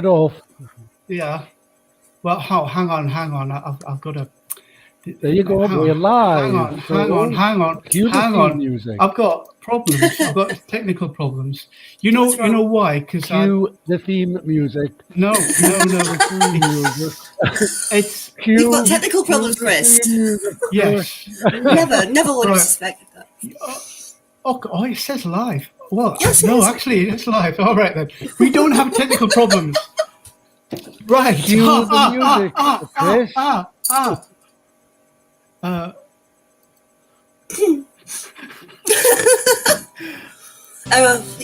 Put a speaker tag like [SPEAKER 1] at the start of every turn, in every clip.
[SPEAKER 1] off.
[SPEAKER 2] Yeah. Well, hang on. I've got to.
[SPEAKER 1] There you go. We're live.
[SPEAKER 2] Hang on.
[SPEAKER 1] Cue the theme music.
[SPEAKER 2] I've got problems. I've got technical problems. You know why? Because
[SPEAKER 1] cue the theme music.
[SPEAKER 2] No. It's
[SPEAKER 3] You've got technical problems, Chris.
[SPEAKER 2] Yes.
[SPEAKER 3] Never would have suspected that.
[SPEAKER 2] Oh, it says live. Well,
[SPEAKER 3] yes,
[SPEAKER 2] no, actually, it's live. All right then. We don't have technical problems. Right.
[SPEAKER 1] Cue the music, Chris.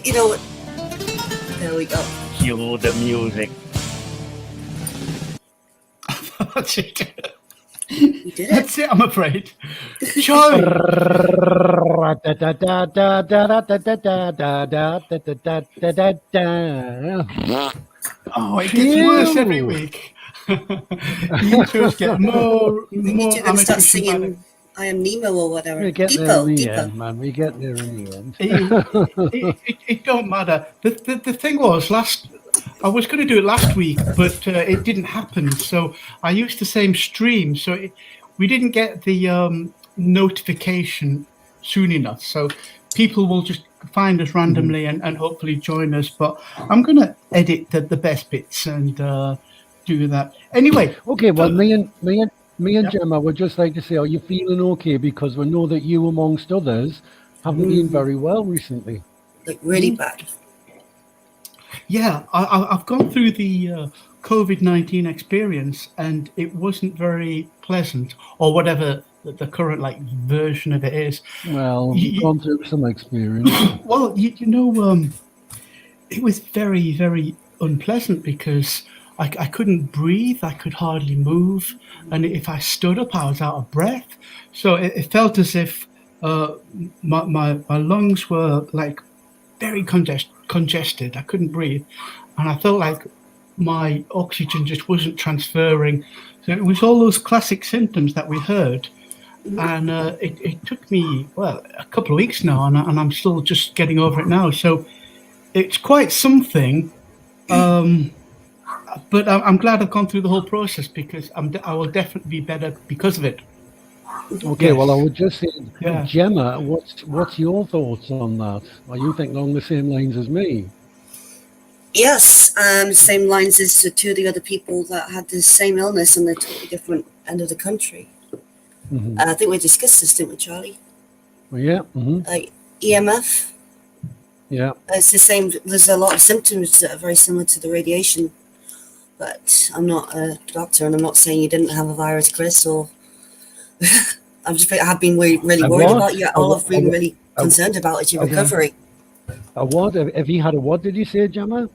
[SPEAKER 3] You know what? There we go.
[SPEAKER 1] Cue the music.
[SPEAKER 3] You did it.
[SPEAKER 2] That's it, I'm afraid. Charlie. Oh, it gets worse every week. The intros get more.
[SPEAKER 3] You're going to start singing I Am Nemo or whatever.
[SPEAKER 1] We get there in the end, man. We get there in the end.
[SPEAKER 2] It don't matter. The thing was, I was going to do it last week, but it didn't happen. So I used the same stream. So we didn't get the notification soon enough. So people will just find us randomly and hopefully join us. But I'm going to edit the best bits and do that. Anyway.
[SPEAKER 1] Okay, well, me and Gemma would just like to say, are you feeling okay? Because we know that you, amongst others, haven't been very well recently.
[SPEAKER 3] Like really bad.
[SPEAKER 2] Yeah, I've gone through the COVID-19 experience, and it wasn't very pleasant, or whatever the current version of it is.
[SPEAKER 1] Well, you've gone through some experience.
[SPEAKER 2] Well, you know, it was very, very unpleasant because I couldn't breathe. I could hardly move, and if I stood up, I was out of breath. So it felt as if my lungs were very congested. I couldn't breathe, and I felt like my oxygen just wasn't transferring. So it was all those classic symptoms that we heard, and it took me a couple of weeks now, and I'm still just getting over it now. So it's quite something. But I'm glad I've gone through the whole process because I will definitely be better because of it.
[SPEAKER 1] Okay,
[SPEAKER 2] yes.
[SPEAKER 1] Well, I would just say, Gemma, what's your thoughts on that? Are you thinking along the same lines as me?
[SPEAKER 3] Yes, same lines as two of the other people that had the same illness on the totally different end of the country.
[SPEAKER 1] Mm-hmm.
[SPEAKER 3] I think we discussed this, didn't we, Charlie?
[SPEAKER 1] Well, yeah. Mm-hmm.
[SPEAKER 3] EMF.
[SPEAKER 1] Yeah.
[SPEAKER 3] It's the same. There's a lot of symptoms that are very similar to the radiation. But I'm not a doctor, and I'm not saying you didn't have a virus, Chris, or I have been really worried about you. All I've been really concerned about is your recovery.
[SPEAKER 1] A what? Have you had a what, did you say, Gemma?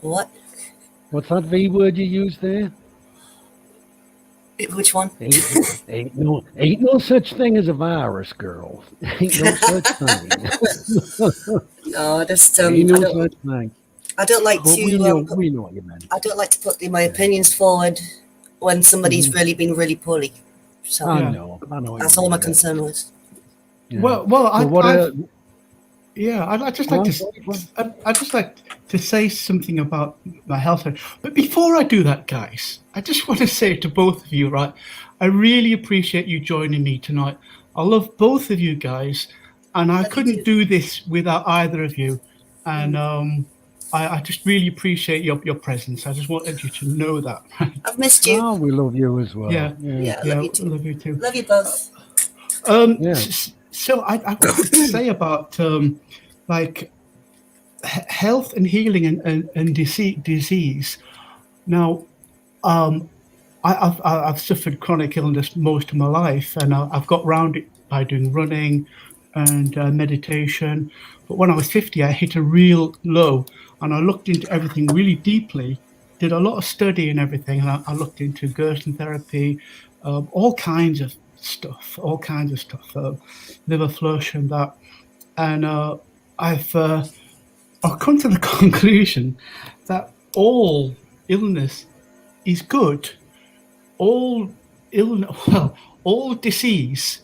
[SPEAKER 3] What?
[SPEAKER 1] What's that V word you used there?
[SPEAKER 3] Which one?
[SPEAKER 1] Ain't no such thing as a virus, girl. Ain't no such thing.
[SPEAKER 3] No, just
[SPEAKER 1] ain't no such thing.
[SPEAKER 3] I don't like to.
[SPEAKER 1] We know what you meant.
[SPEAKER 3] I don't like to put my opinions forward when somebody's really been really poorly. So
[SPEAKER 1] I know.
[SPEAKER 3] That's all my concern was.
[SPEAKER 2] Yeah. Well, I'd just like to say something about my health. But before I do that, guys, I just want to say to both of you, right? I really appreciate you joining me tonight. I love both of you guys, and I couldn't do this without either of you. And I just really appreciate your presence. I just wanted you to know that.
[SPEAKER 3] I've missed you.
[SPEAKER 1] Oh, we love you as well.
[SPEAKER 3] Yeah, love you too.
[SPEAKER 2] Love you too.
[SPEAKER 3] Love you both.
[SPEAKER 2] So I've got to say about health and healing and disease. Now, I've suffered chronic illness most of my life, and I've got around it by doing running and meditation. But when I was 50, I hit a real low, and I looked into everything really deeply, did a lot of study and everything, and I looked into Gerson therapy, all kinds of stuff, liver flush and that. And I've come to the conclusion that all illness is good. All disease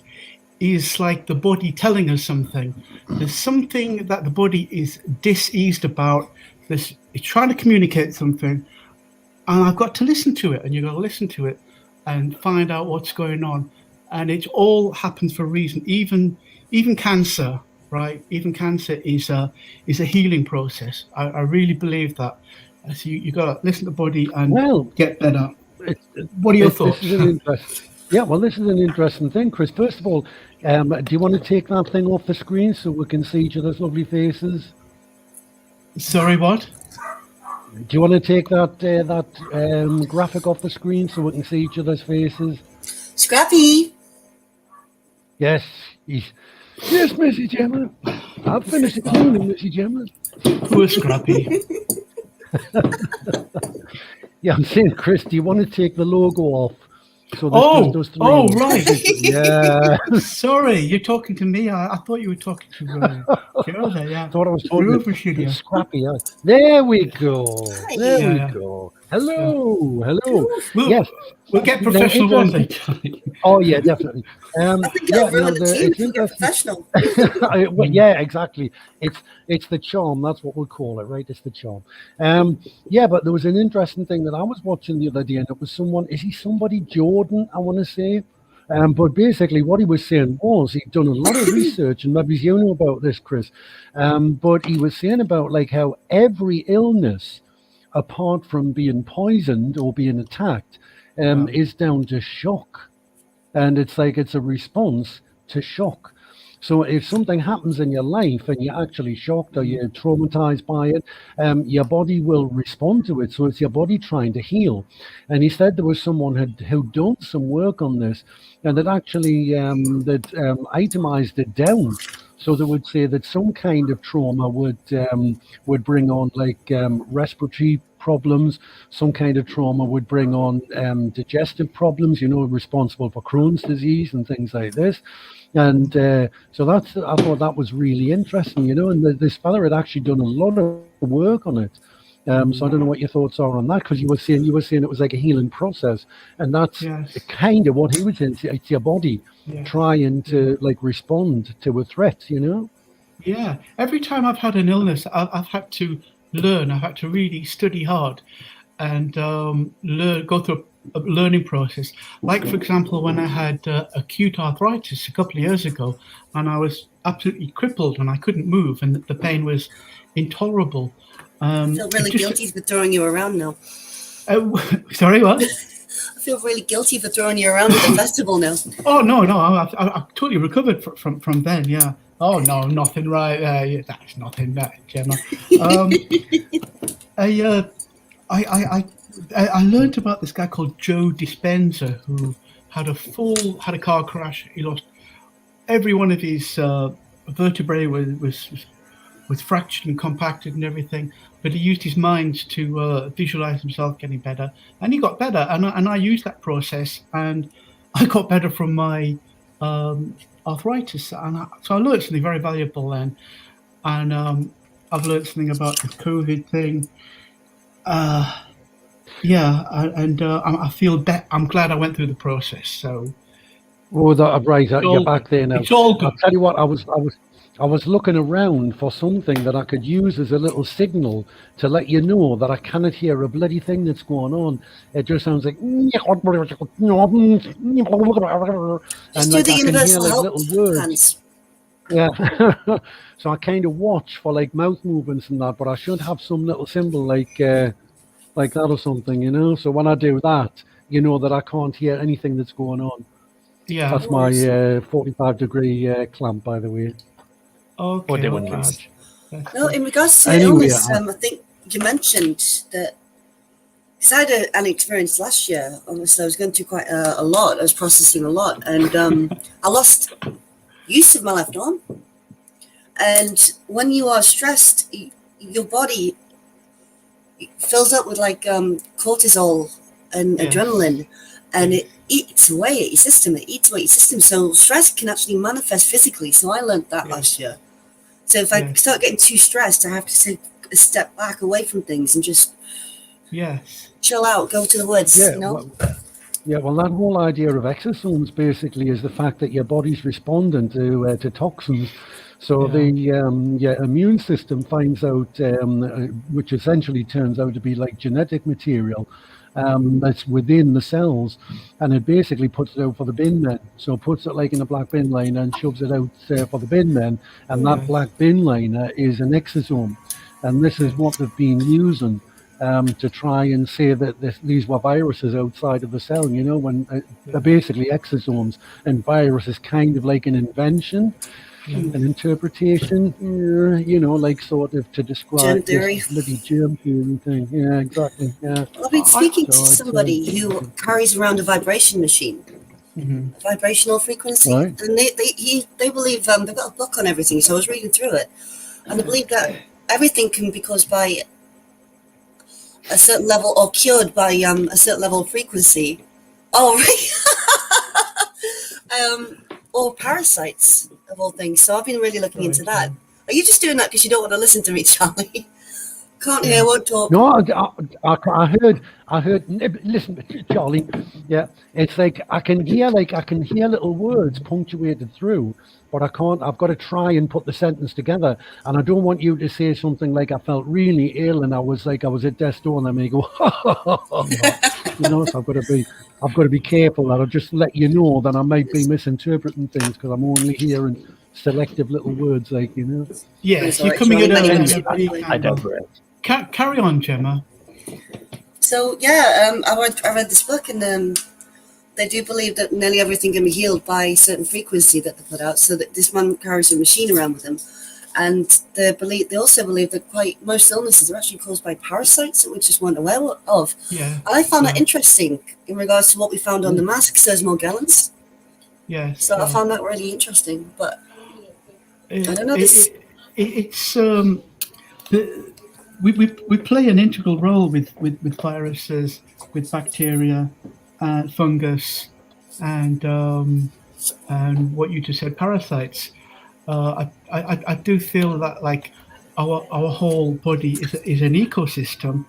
[SPEAKER 2] is like the body telling us something. There's something that the body is diseased about. It's trying to communicate something, and I've got to listen to it, and you've got to listen to it and find out what's going on. And it all happens for a reason. Even cancer, right? Even cancer is a healing process. I really believe that. So you got to listen to the body and get better. What are your thoughts?
[SPEAKER 1] This is an this is an interesting thing, Chris. First of all, do you want to take that thing off the screen so we can see each other's lovely faces?
[SPEAKER 2] Sorry, what?
[SPEAKER 1] Do you want to take that graphic off the screen so we can see each other's faces?
[SPEAKER 3] Scrappy.
[SPEAKER 1] Yes, yes, Missy Gemma. I've finished the cleaning, Missy Gemma.
[SPEAKER 2] Poor Scrappy.
[SPEAKER 1] Yeah, I'm saying, Chris, do you want to take the logo off? So right. Yeah.
[SPEAKER 2] Sorry, you're talking to me. I thought you were talking to Joe there. Yeah.
[SPEAKER 1] Thought I was talking to Scrappy. There we go. There we go. Hello. Yes.
[SPEAKER 2] We'll get professional one day.
[SPEAKER 1] Oh yeah, definitely.
[SPEAKER 3] I think I'll ruin the team if we get professional.
[SPEAKER 1] Yeah, exactly. It's the charm. That's what we'll call it, right? It's the charm. Yeah, but there was an interesting thing that I was watching the other day, and it was somebody Jordan, I want to say. But basically what he was saying was he'd done a lot of research, and maybe you know about this, Chris. But he was saying about like how every illness, apart from being poisoned or being attacked, is down to shock. And it's like it's a response to shock. So if something happens in your life and you're actually shocked or you're traumatized by it, your body will respond to it. So it's your body trying to heal. And he said there was someone who'd done some work on this, and that actually itemized it down. So they would say that some kind of trauma would bring on like respiratory problems. Some kind of trauma would bring on digestive problems, responsible for Crohn's disease and things like this. And so I thought that was really interesting, and this fella had actually done a lot of work on it. So I don't know what your thoughts are on that, because you were saying it was like a healing process, and that's kind of what he was saying. It's your body trying to like respond to a threat,
[SPEAKER 2] Yeah. Every time I've had an illness, I've had to learn. I've had to really study hard and go through a learning process. Like, for example, when I had acute arthritis a couple of years ago, and I was absolutely crippled and I couldn't move, and the pain was intolerable.
[SPEAKER 3] I feel really guilty for throwing you around now.
[SPEAKER 2] Sorry, what?
[SPEAKER 3] I feel really guilty for throwing you around at the festival now.
[SPEAKER 2] Oh, no, I've totally recovered from then, yeah. Oh, no, nothing right there. Yeah, that's nothing there, Gemma. I learned about this guy called Joe Dispenza, who had a car crash. He lost every one of his vertebrae was fractured and compacted and everything, but he used his mind to visualize himself getting better, and he got better. And I used that process, and I got better from my arthritis. And so I learned something very valuable then. And I've learned something about the COVID thing. I feel better. I'm glad I went through the process. So,
[SPEAKER 1] right, you're back there now.
[SPEAKER 2] It's all good.
[SPEAKER 1] I'll tell you what, I was looking around for something that I could use as a little signal to let you know that I cannot hear a bloody thing that's going on. It just sounds like, and
[SPEAKER 3] Just
[SPEAKER 1] like
[SPEAKER 3] do the
[SPEAKER 1] I can hear
[SPEAKER 3] universal
[SPEAKER 1] like
[SPEAKER 3] help
[SPEAKER 1] little words.
[SPEAKER 3] hands.
[SPEAKER 1] Yeah. So I kind of watch for like mouth movements and that, but I should have some little symbol like that or something, So when I do that, that I can't hear anything that's going on.
[SPEAKER 2] Yeah.
[SPEAKER 1] That's my 45-degree clamp, by the way.
[SPEAKER 2] Okay.
[SPEAKER 1] Or doing large.
[SPEAKER 3] No, in regards to illness, I think you mentioned that, because I had an experience last year. Honestly, I was going through quite a lot. I was processing a lot, and I lost use of my left arm. And when you are stressed, your body fills up with like cortisol and adrenaline, and it eats away at your system. So stress can actually manifest physically. So I learned that last year. So if I start getting too stressed, I have to take a step back away from things and just chill out, go to the woods.
[SPEAKER 1] Well, that whole idea of exosomes basically is the fact that your body's responding to toxins. So
[SPEAKER 2] Yeah.
[SPEAKER 1] the immune system finds out, which essentially turns out to be like genetic material that's within the cells, and it basically puts it out for the bin men. So puts it like in a black bin liner and shoves it out for the bin men, and that
[SPEAKER 2] Yes.
[SPEAKER 1] black bin liner is an exosome, and this is
[SPEAKER 2] Yes.
[SPEAKER 1] what they've been using to try and say that these were viruses outside of the cell. You know, when they're basically exosomes, and virus is kind of like an invention, an interpretation, you know, like sort of to
[SPEAKER 3] Germ
[SPEAKER 1] describe this
[SPEAKER 3] theory.
[SPEAKER 1] bloody germ theory thing. Yeah, exactly. Yeah.
[SPEAKER 3] I've been speaking to
[SPEAKER 1] So it's,
[SPEAKER 3] somebody who carries around a vibration machine,
[SPEAKER 2] Mhm.
[SPEAKER 3] a vibrational frequency,
[SPEAKER 1] Right.
[SPEAKER 3] and they believe they've got a book on everything. So I was reading through it, and they believe that everything can be caused by a certain level or cured by a certain level of frequency. Oh, right. Or parasites of all things. So I've been really looking into that. Are you just doing that because you don't want to listen to me, Charlie? Can't hear, won't talk.
[SPEAKER 1] No, I heard. Listen, Charlie. Yeah, it's like I can hear little words punctuated through, but I can't. I've got to try and put the sentence together, and I don't want you to say something like I felt really ill and I was at death's door, and I may go, you know. So I've got to be careful that I'll just let you know that I might be misinterpreting things because I'm only hearing selective little words, like, you know.
[SPEAKER 2] Yes,
[SPEAKER 3] Sorry,
[SPEAKER 2] you're coming in
[SPEAKER 3] Charlie,
[SPEAKER 2] early.
[SPEAKER 3] many
[SPEAKER 1] I digress.
[SPEAKER 2] Carry on, Gemma.
[SPEAKER 3] So yeah, I read this book, and they do believe that nearly everything can be healed by a certain frequency that they put out. So that this man carries a machine around with him, and they also believe that quite most illnesses are actually caused by parasites that we just weren't aware of.
[SPEAKER 2] Yeah.
[SPEAKER 3] And I found that interesting in regards to what we found on the masks, those Morgellons.
[SPEAKER 2] Yes.
[SPEAKER 3] So I found that really interesting, but I don't know.
[SPEAKER 2] We play an integral role with viruses, with bacteria, fungus, and what you just said, parasites. I do feel that like our whole body is an ecosystem,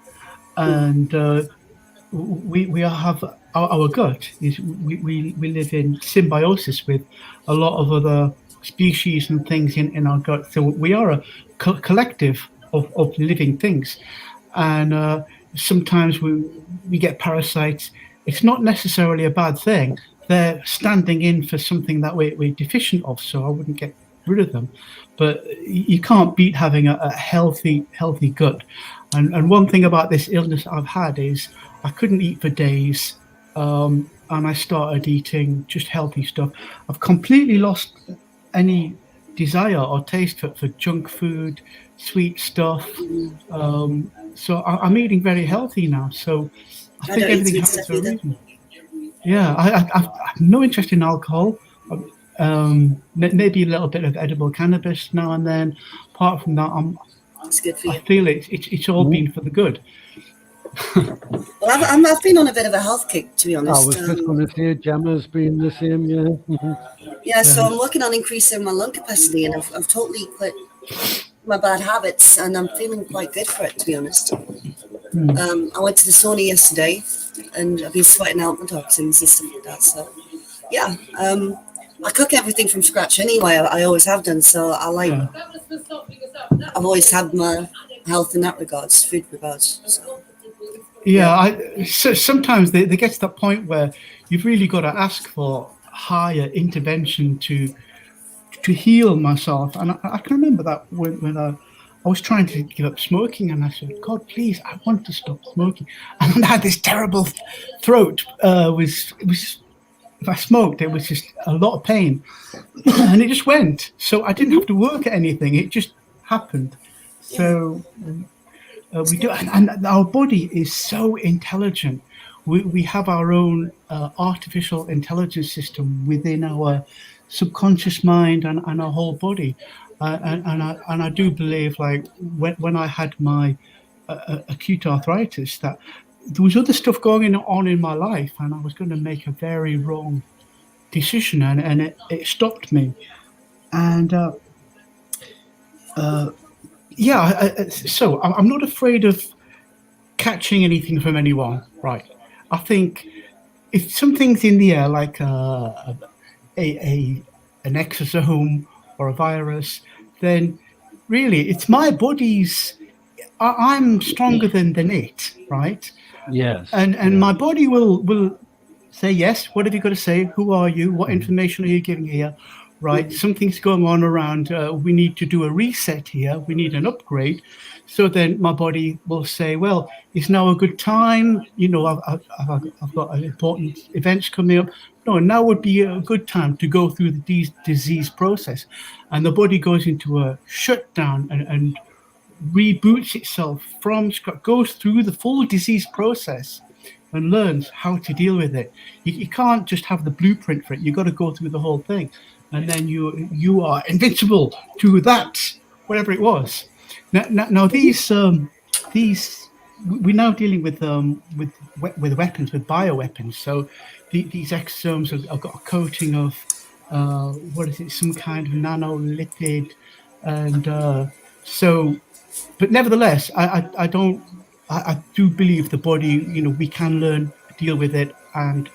[SPEAKER 2] and we have our gut is we live in symbiosis with a lot of other species and things in our gut. So we are a collective of living things, and sometimes we get parasites. It's not necessarily a bad thing. They're standing in for something that we're deficient of, so I wouldn't get rid of them. But you can't beat having a healthy gut. And one thing about this illness I've had is I couldn't eat for days, and I started eating just healthy stuff. I've completely lost any desire or taste for junk food, sweet stuff. So I'm eating very healthy now. So I think everything happens for a reason. Yeah, I have no interest in alcohol. Maybe a little bit of edible cannabis now and then. Apart from that,
[SPEAKER 3] It's good for you.
[SPEAKER 2] I feel it's all been for the good.
[SPEAKER 3] Well, I've been on a bit of a health kick, to be honest.
[SPEAKER 1] I was just going to say, Gemma's been the same, yeah.
[SPEAKER 3] Yeah, so I'm working on increasing my lung capacity, and I've totally quit my bad habits, and I'm feeling quite good for it, to be honest. I went to the sauna yesterday, and I've been sweating out my toxins and stuff like that. So, yeah, I cook everything from scratch anyway. I always have done. So I've always had my health in that regards, food regards. So.
[SPEAKER 2] Yeah, so sometimes they get to that point where you've really got to ask for higher intervention to heal myself. And I can remember that when I was trying to give up smoking, and I said, God, please, I want to stop smoking. And I had this terrible throat. If I smoked, it was just a lot of pain. And it just went. So I didn't have to work at anything. It just happened. So we do, and our body is so intelligent. We have our own artificial intelligence system within our subconscious mind and our whole body. And I do believe, like when I had my acute arthritis, that there was other stuff going on in my life, and I was going to make a very wrong decision, and it stopped me. And so I'm not afraid of catching anything from anyone, right? I think if something's in the air, like an exosome or a virus, then really it's my body's. I'm stronger than it, right?
[SPEAKER 1] Yes.
[SPEAKER 2] And my body will say yes. What have you got to say? Who are you? What information are you giving here? Right, something's going on around. We need to do a reset here. We need an upgrade. So then my body will say, well, it's now a good time. You know, I've got important events coming up. No, now would be a good time to go through the disease process. And the body goes into a shutdown and reboots itself from scratch, goes through the full disease process and learns how to deal with it. You can't just have the blueprint for it. You've got to go through the whole thing. And then you are invincible to that, whatever it was. Now these we're now dealing with weapons, with bioweapons. So these exosomes have got a coating of what is it? Some kind of nanolipid, and so. But nevertheless, I do believe the body. You know, we can learn to deal with it and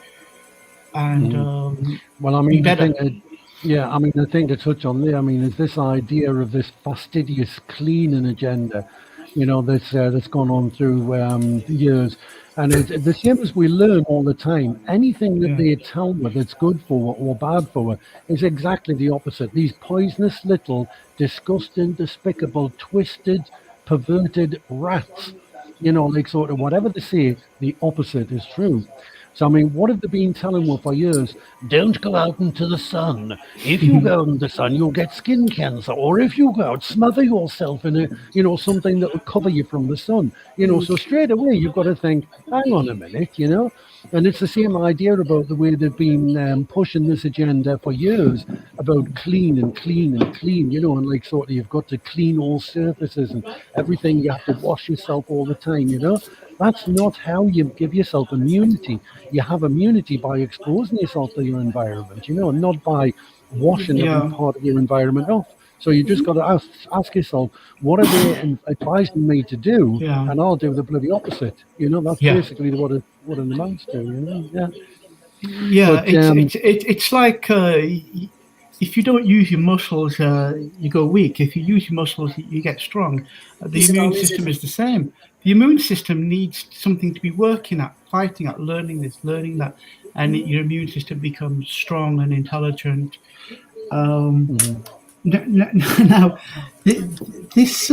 [SPEAKER 1] well, I mean,
[SPEAKER 2] be better.
[SPEAKER 1] I mean, the thing to touch on there, I mean, is this idea of this fastidious cleaning agenda, you know, that's gone on through the years. And it's the same as we learn all the time. Anything that they tell me that's good for or bad for is exactly the opposite. These poisonous little, disgusting, despicable, twisted, perverted rats, you know, like sort of whatever they say, the opposite is true. So, I mean, what have they been telling me for years? Don't go out into the sun. If you go in the sun, you'll get skin cancer. Or if you go out, smother yourself in something that will cover you from the sun. You know, so straight away, you've got to think, hang on a minute, you know. And it's the same idea about the way they've been pushing this agenda for years about clean and clean and clean, you know, and like sort of you've got to clean all surfaces and everything. You have to wash yourself all the time, you know. That's not how you give yourself immunity. You have immunity by exposing yourself to your environment, you know, not by washing every part of your environment off. So you just got to ask yourself, what are they advising me to do?
[SPEAKER 2] Yeah.
[SPEAKER 1] And I'll do the bloody opposite. You know, that's basically what it amounts to, you know. Yeah.
[SPEAKER 2] Yeah,
[SPEAKER 1] But,
[SPEAKER 2] it's like if you don't use your muscles, you go weak. If you use your muscles, you get strong. The immune system is the same. The immune system needs something to be working at, fighting at, learning this, learning that, and your immune system becomes strong and intelligent. Now, this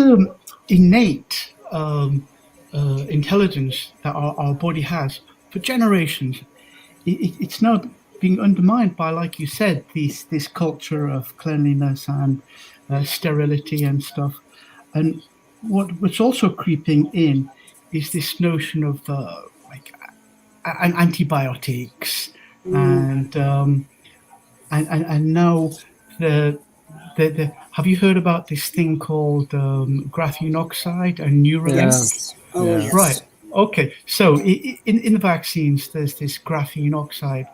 [SPEAKER 2] innate intelligence that our body has for generations, it's now being undermined by, like you said, this culture of cleanliness and sterility and stuff. And what's also creeping in is this notion of like antibiotics and now the have you heard about this thing called graphene oxide and Neuralink?
[SPEAKER 3] Yes. Oh, yes.
[SPEAKER 2] Right. Okay. So in the vaccines, there's this graphene oxide,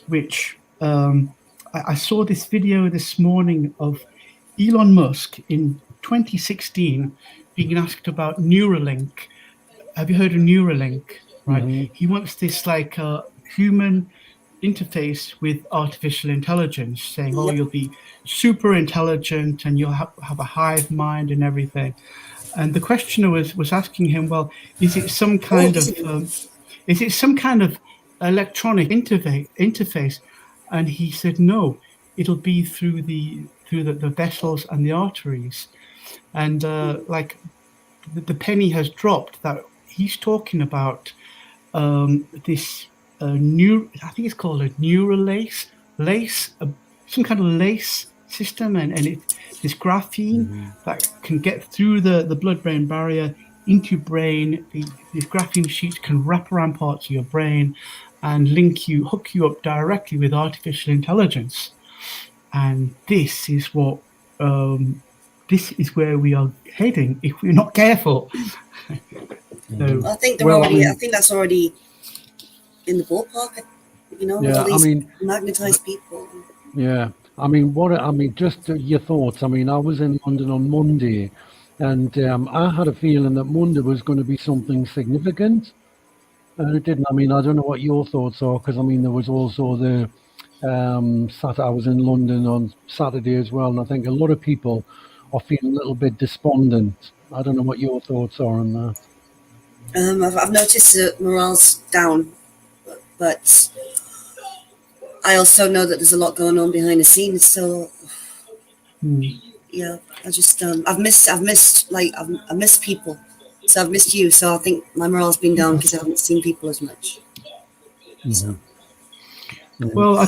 [SPEAKER 2] which I saw this video this morning of Elon Musk in 2016 being asked about Neuralink. Have you heard of Neuralink? Right. He wants this like human interface with artificial intelligence, saying, "Oh, you'll be super intelligent and you'll have a hive mind and everything." And the questioner was asking him, "Well, is it some kind of electronic interface?" And he said, "No, it'll be through the vessels and the arteries." And like the penny has dropped that he's talking about this. I think it's called a neural lace, some kind of lace system, and it's this graphene that can get through the blood-brain barrier into your brain. These graphene sheets can wrap around parts of your brain and hook you up directly with artificial intelligence. And this is what this is where we are heading if we're not careful. So,
[SPEAKER 3] I think I think that's already in the ballpark, you know.
[SPEAKER 1] Yeah,
[SPEAKER 3] all these magnetized people.
[SPEAKER 1] Yeah, I mean, just your thoughts. I mean, I was in London on Monday, and I had a feeling that Monday was going to be something significant, and it didn't. I mean, I don't know what your thoughts are, because I mean, there was also I was in London on Saturday as well, and I think a lot of people or feeling a little bit despondent. I don't know what your thoughts are on that.
[SPEAKER 3] I've noticed that morale's down, but I also know that there's a lot going on behind the scenes. So yeah, I just I've missed people. So I've missed you. So I think my morale's been down because I haven't seen people as much. So.
[SPEAKER 2] Well,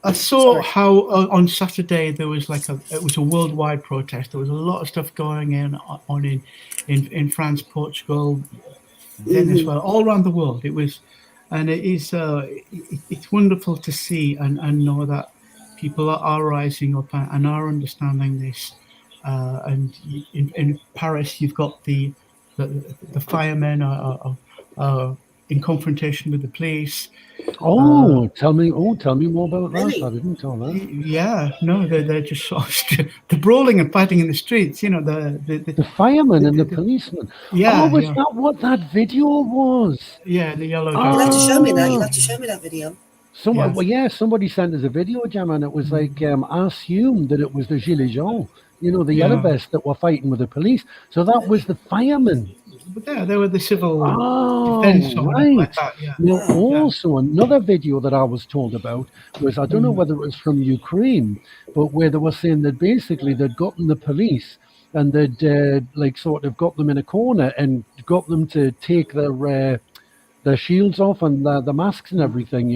[SPEAKER 2] I saw
[SPEAKER 3] Sorry.
[SPEAKER 2] how on Saturday there was it was a worldwide protest. There was a lot of stuff going on in France, Portugal, Venezuela, all around the world. It was, and it is it's wonderful to see and know that people are rising up and are understanding this. And in Paris, you've got the firemen are in confrontation with the police.
[SPEAKER 1] Tell me more about that.
[SPEAKER 3] Really?
[SPEAKER 1] I didn't know that.
[SPEAKER 2] Yeah, no, they're just sort of they're brawling and fighting in the streets. You know,
[SPEAKER 1] The firemen and the policemen.
[SPEAKER 2] Yeah,
[SPEAKER 1] was
[SPEAKER 2] yeah.
[SPEAKER 1] that what that video was?
[SPEAKER 2] Yeah, the yellow
[SPEAKER 3] You'll
[SPEAKER 2] jacket.
[SPEAKER 3] have to show me that. You'll have to show me that video.
[SPEAKER 1] Somebody sent us a video, Jam, and it was like I assumed that it was the Gilets jaunes, the yellow vests that were fighting with the police. So that was the firemen.
[SPEAKER 2] But yeah, they were the civil
[SPEAKER 1] Oh,
[SPEAKER 2] defense or whatever
[SPEAKER 1] right.
[SPEAKER 2] like that. Yeah.
[SPEAKER 1] Now, also another video that I was told about was, I don't know whether it was from Ukraine, but where they were saying that basically they'd gotten the police and they'd sort of got them in a corner and got them to take their shields off and the masks and everything,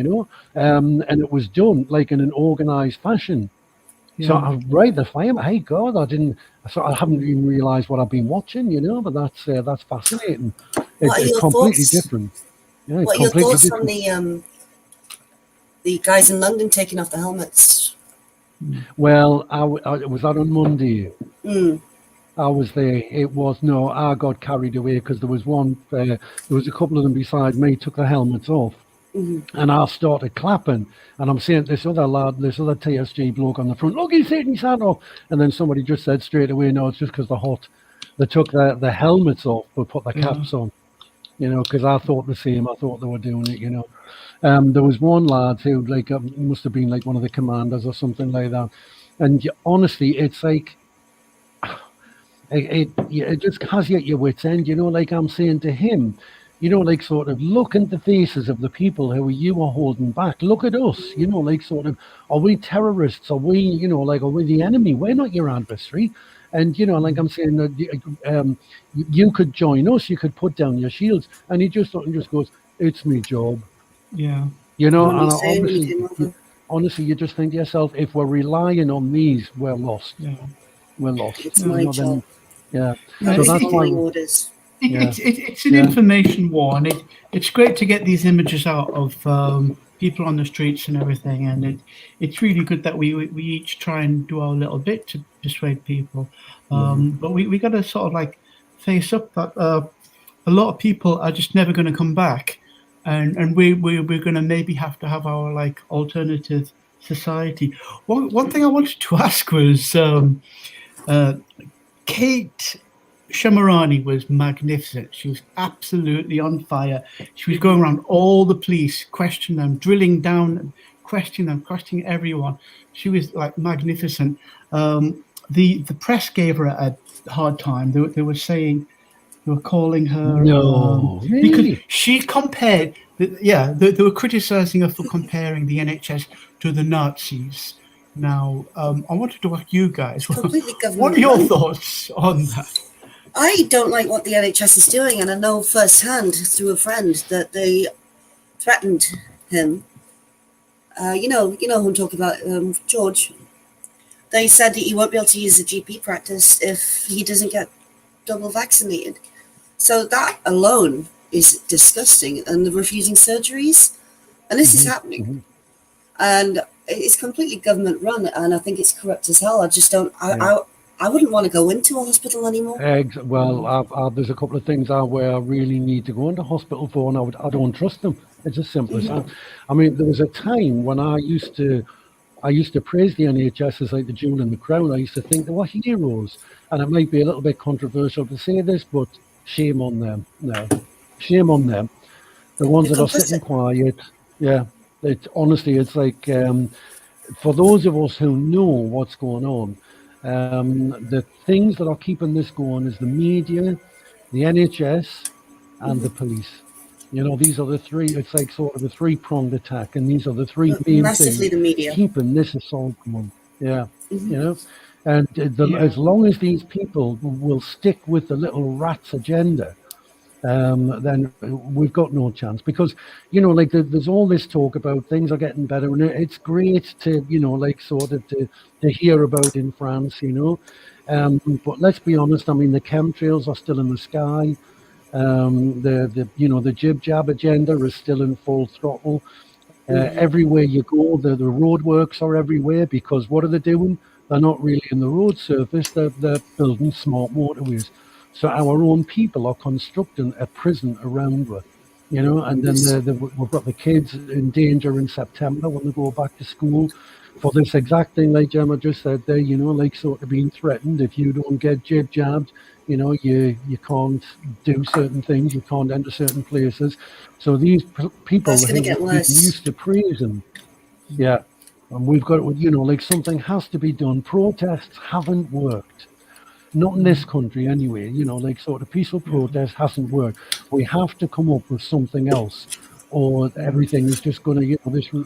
[SPEAKER 1] and it was done like in an organized fashion.
[SPEAKER 2] Yeah.
[SPEAKER 1] So the fireman. Hey God, I haven't even realised what I've been watching, but that's fascinating. It's completely
[SPEAKER 3] thoughts?
[SPEAKER 1] Different. Yeah,
[SPEAKER 3] What are your thoughts on the guys in London taking off the helmets?
[SPEAKER 1] Well, I was that on Monday.
[SPEAKER 3] Mm.
[SPEAKER 1] I was there. I got carried away because there was one. There was a couple of them beside me took the helmets off. Mm-hmm. And I started clapping, and I'm saying this other TSG bloke on the front, look, he's taking his hat off. And then somebody just said straight away, no, it's just because they're hot. They took the helmets off but put the caps on, because I thought the same. I thought they were doing it, There was one lad who must have been like one of the commanders or something like that. And honestly, it's like it just has you at your wit's end, like I'm saying to him. Sort of look at the faces of the people who you are holding back. Look at us, sort of, are we terrorists? Are we, are we the enemy? We're not your adversary. And, like I'm saying, you could join us, you could put down your shields. And he just goes, it's me job.
[SPEAKER 2] Yeah.
[SPEAKER 1] And honestly, you just think to yourself, if we're relying on these, we're lost.
[SPEAKER 2] Yeah.
[SPEAKER 1] We're lost.
[SPEAKER 3] It's my job.
[SPEAKER 1] Yeah.
[SPEAKER 3] So that's why orders.
[SPEAKER 2] It's an information war, and it's great to get these images out of people on the streets and everything, and it's really good that we each try and do our little bit to persuade people. But we got to sort of face up that a lot of people are just never going to come back, and we're going to maybe have to have our alternative society. One thing I wanted to ask was Kate Shamarani was magnificent. She was absolutely on fire. She was going around all the police, questioning them, drilling down, questioning everyone. She was magnificent. The press gave her a hard time. They were saying, they were calling her
[SPEAKER 1] really?
[SPEAKER 2] Because she compared. They were criticizing her for comparing the NHS to the Nazis. Now, I wanted to ask you guys, what are your thoughts on that?
[SPEAKER 3] I don't like what the NHS is doing, and I know firsthand through a friend that they threatened him. You know who I'm talking about, George. They said that he won't be able to use the GP practice if he doesn't get double vaccinated. So that alone is disgusting, and they're refusing surgeries, and this is happening. And it's completely government run, and I think it's corrupt as hell. I just don't. I wouldn't want to go into a hospital anymore.
[SPEAKER 1] Well, there's a couple of things where I really need to go into hospital for, and I don't trust them. It's as simple as that. I mean, there was a time when I used to praise the NHS as like the jewel in the crown. I used to think they were heroes, and it might be a little bit controversial to say this, but shame on them. No, shame on them. The ones that are sitting quiet. Yeah, it's honestly, it's like for those of us who know what's going on. The things that are keeping this going is the media, the NHS, and the police. These are the three. It's like sort of a three-pronged attack, and these are the three main
[SPEAKER 3] Massively
[SPEAKER 1] things
[SPEAKER 3] the media.
[SPEAKER 1] keeping this assault going. Yeah, and as long as these people will stick with the little rat's agenda, then we've got no chance. Because like there's all this talk about things are getting better, and it's great to like sort of to hear about in France, but let's be honest. I mean, the chemtrails are still in the sky. The jib jab agenda is still in full throttle. Everywhere you go, the roadworks are everywhere, because what are they doing? They're not really in the road surface. They're building smart motorways. So our own people are constructing a prison around it, and then we've got the kids in danger in September when they go back to school for this exact thing, like Gemma just said there, like sort of being threatened. If you don't get jib jabbed, you can't do certain things, you can't enter certain places. So these people who used to praising, and we've got, like something has to be done. Protests haven't worked. Not in this country anyway, like sort of peaceful protest hasn't worked. We have to come up with something else, or everything is just going to,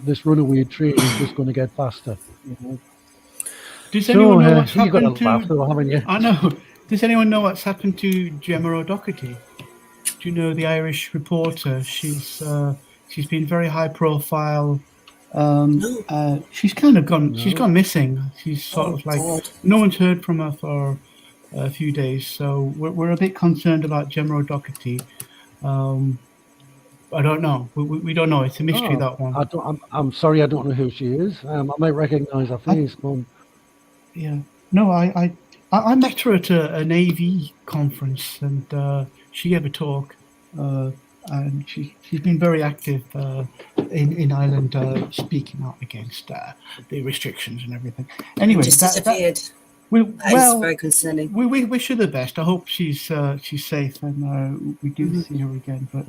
[SPEAKER 1] this runaway train is just going to get faster.
[SPEAKER 2] Does anyone know what's happened to?
[SPEAKER 1] Haven't you?
[SPEAKER 2] I know. Does anyone know what's happened to Gemma O'Doherty? Do you know the Irish reporter? She's been very high profile. She's kind of gone. No. She's gone missing. She's sort of like God. No one's heard from her for a few days, so we're a bit concerned about Gemma O'Doherty. I don't know. We don't know. It's a mystery, that one.
[SPEAKER 1] I'm sorry, I don't know who she is. I might recognise her face.
[SPEAKER 2] Yeah. No, I met her at an AV conference, and she gave a talk, and she's been very active in Ireland, speaking out against the restrictions and everything. Anyway,
[SPEAKER 3] just disappeared. That is very concerning.
[SPEAKER 2] We wish her the best. I hope she's safe, and we do see her again. But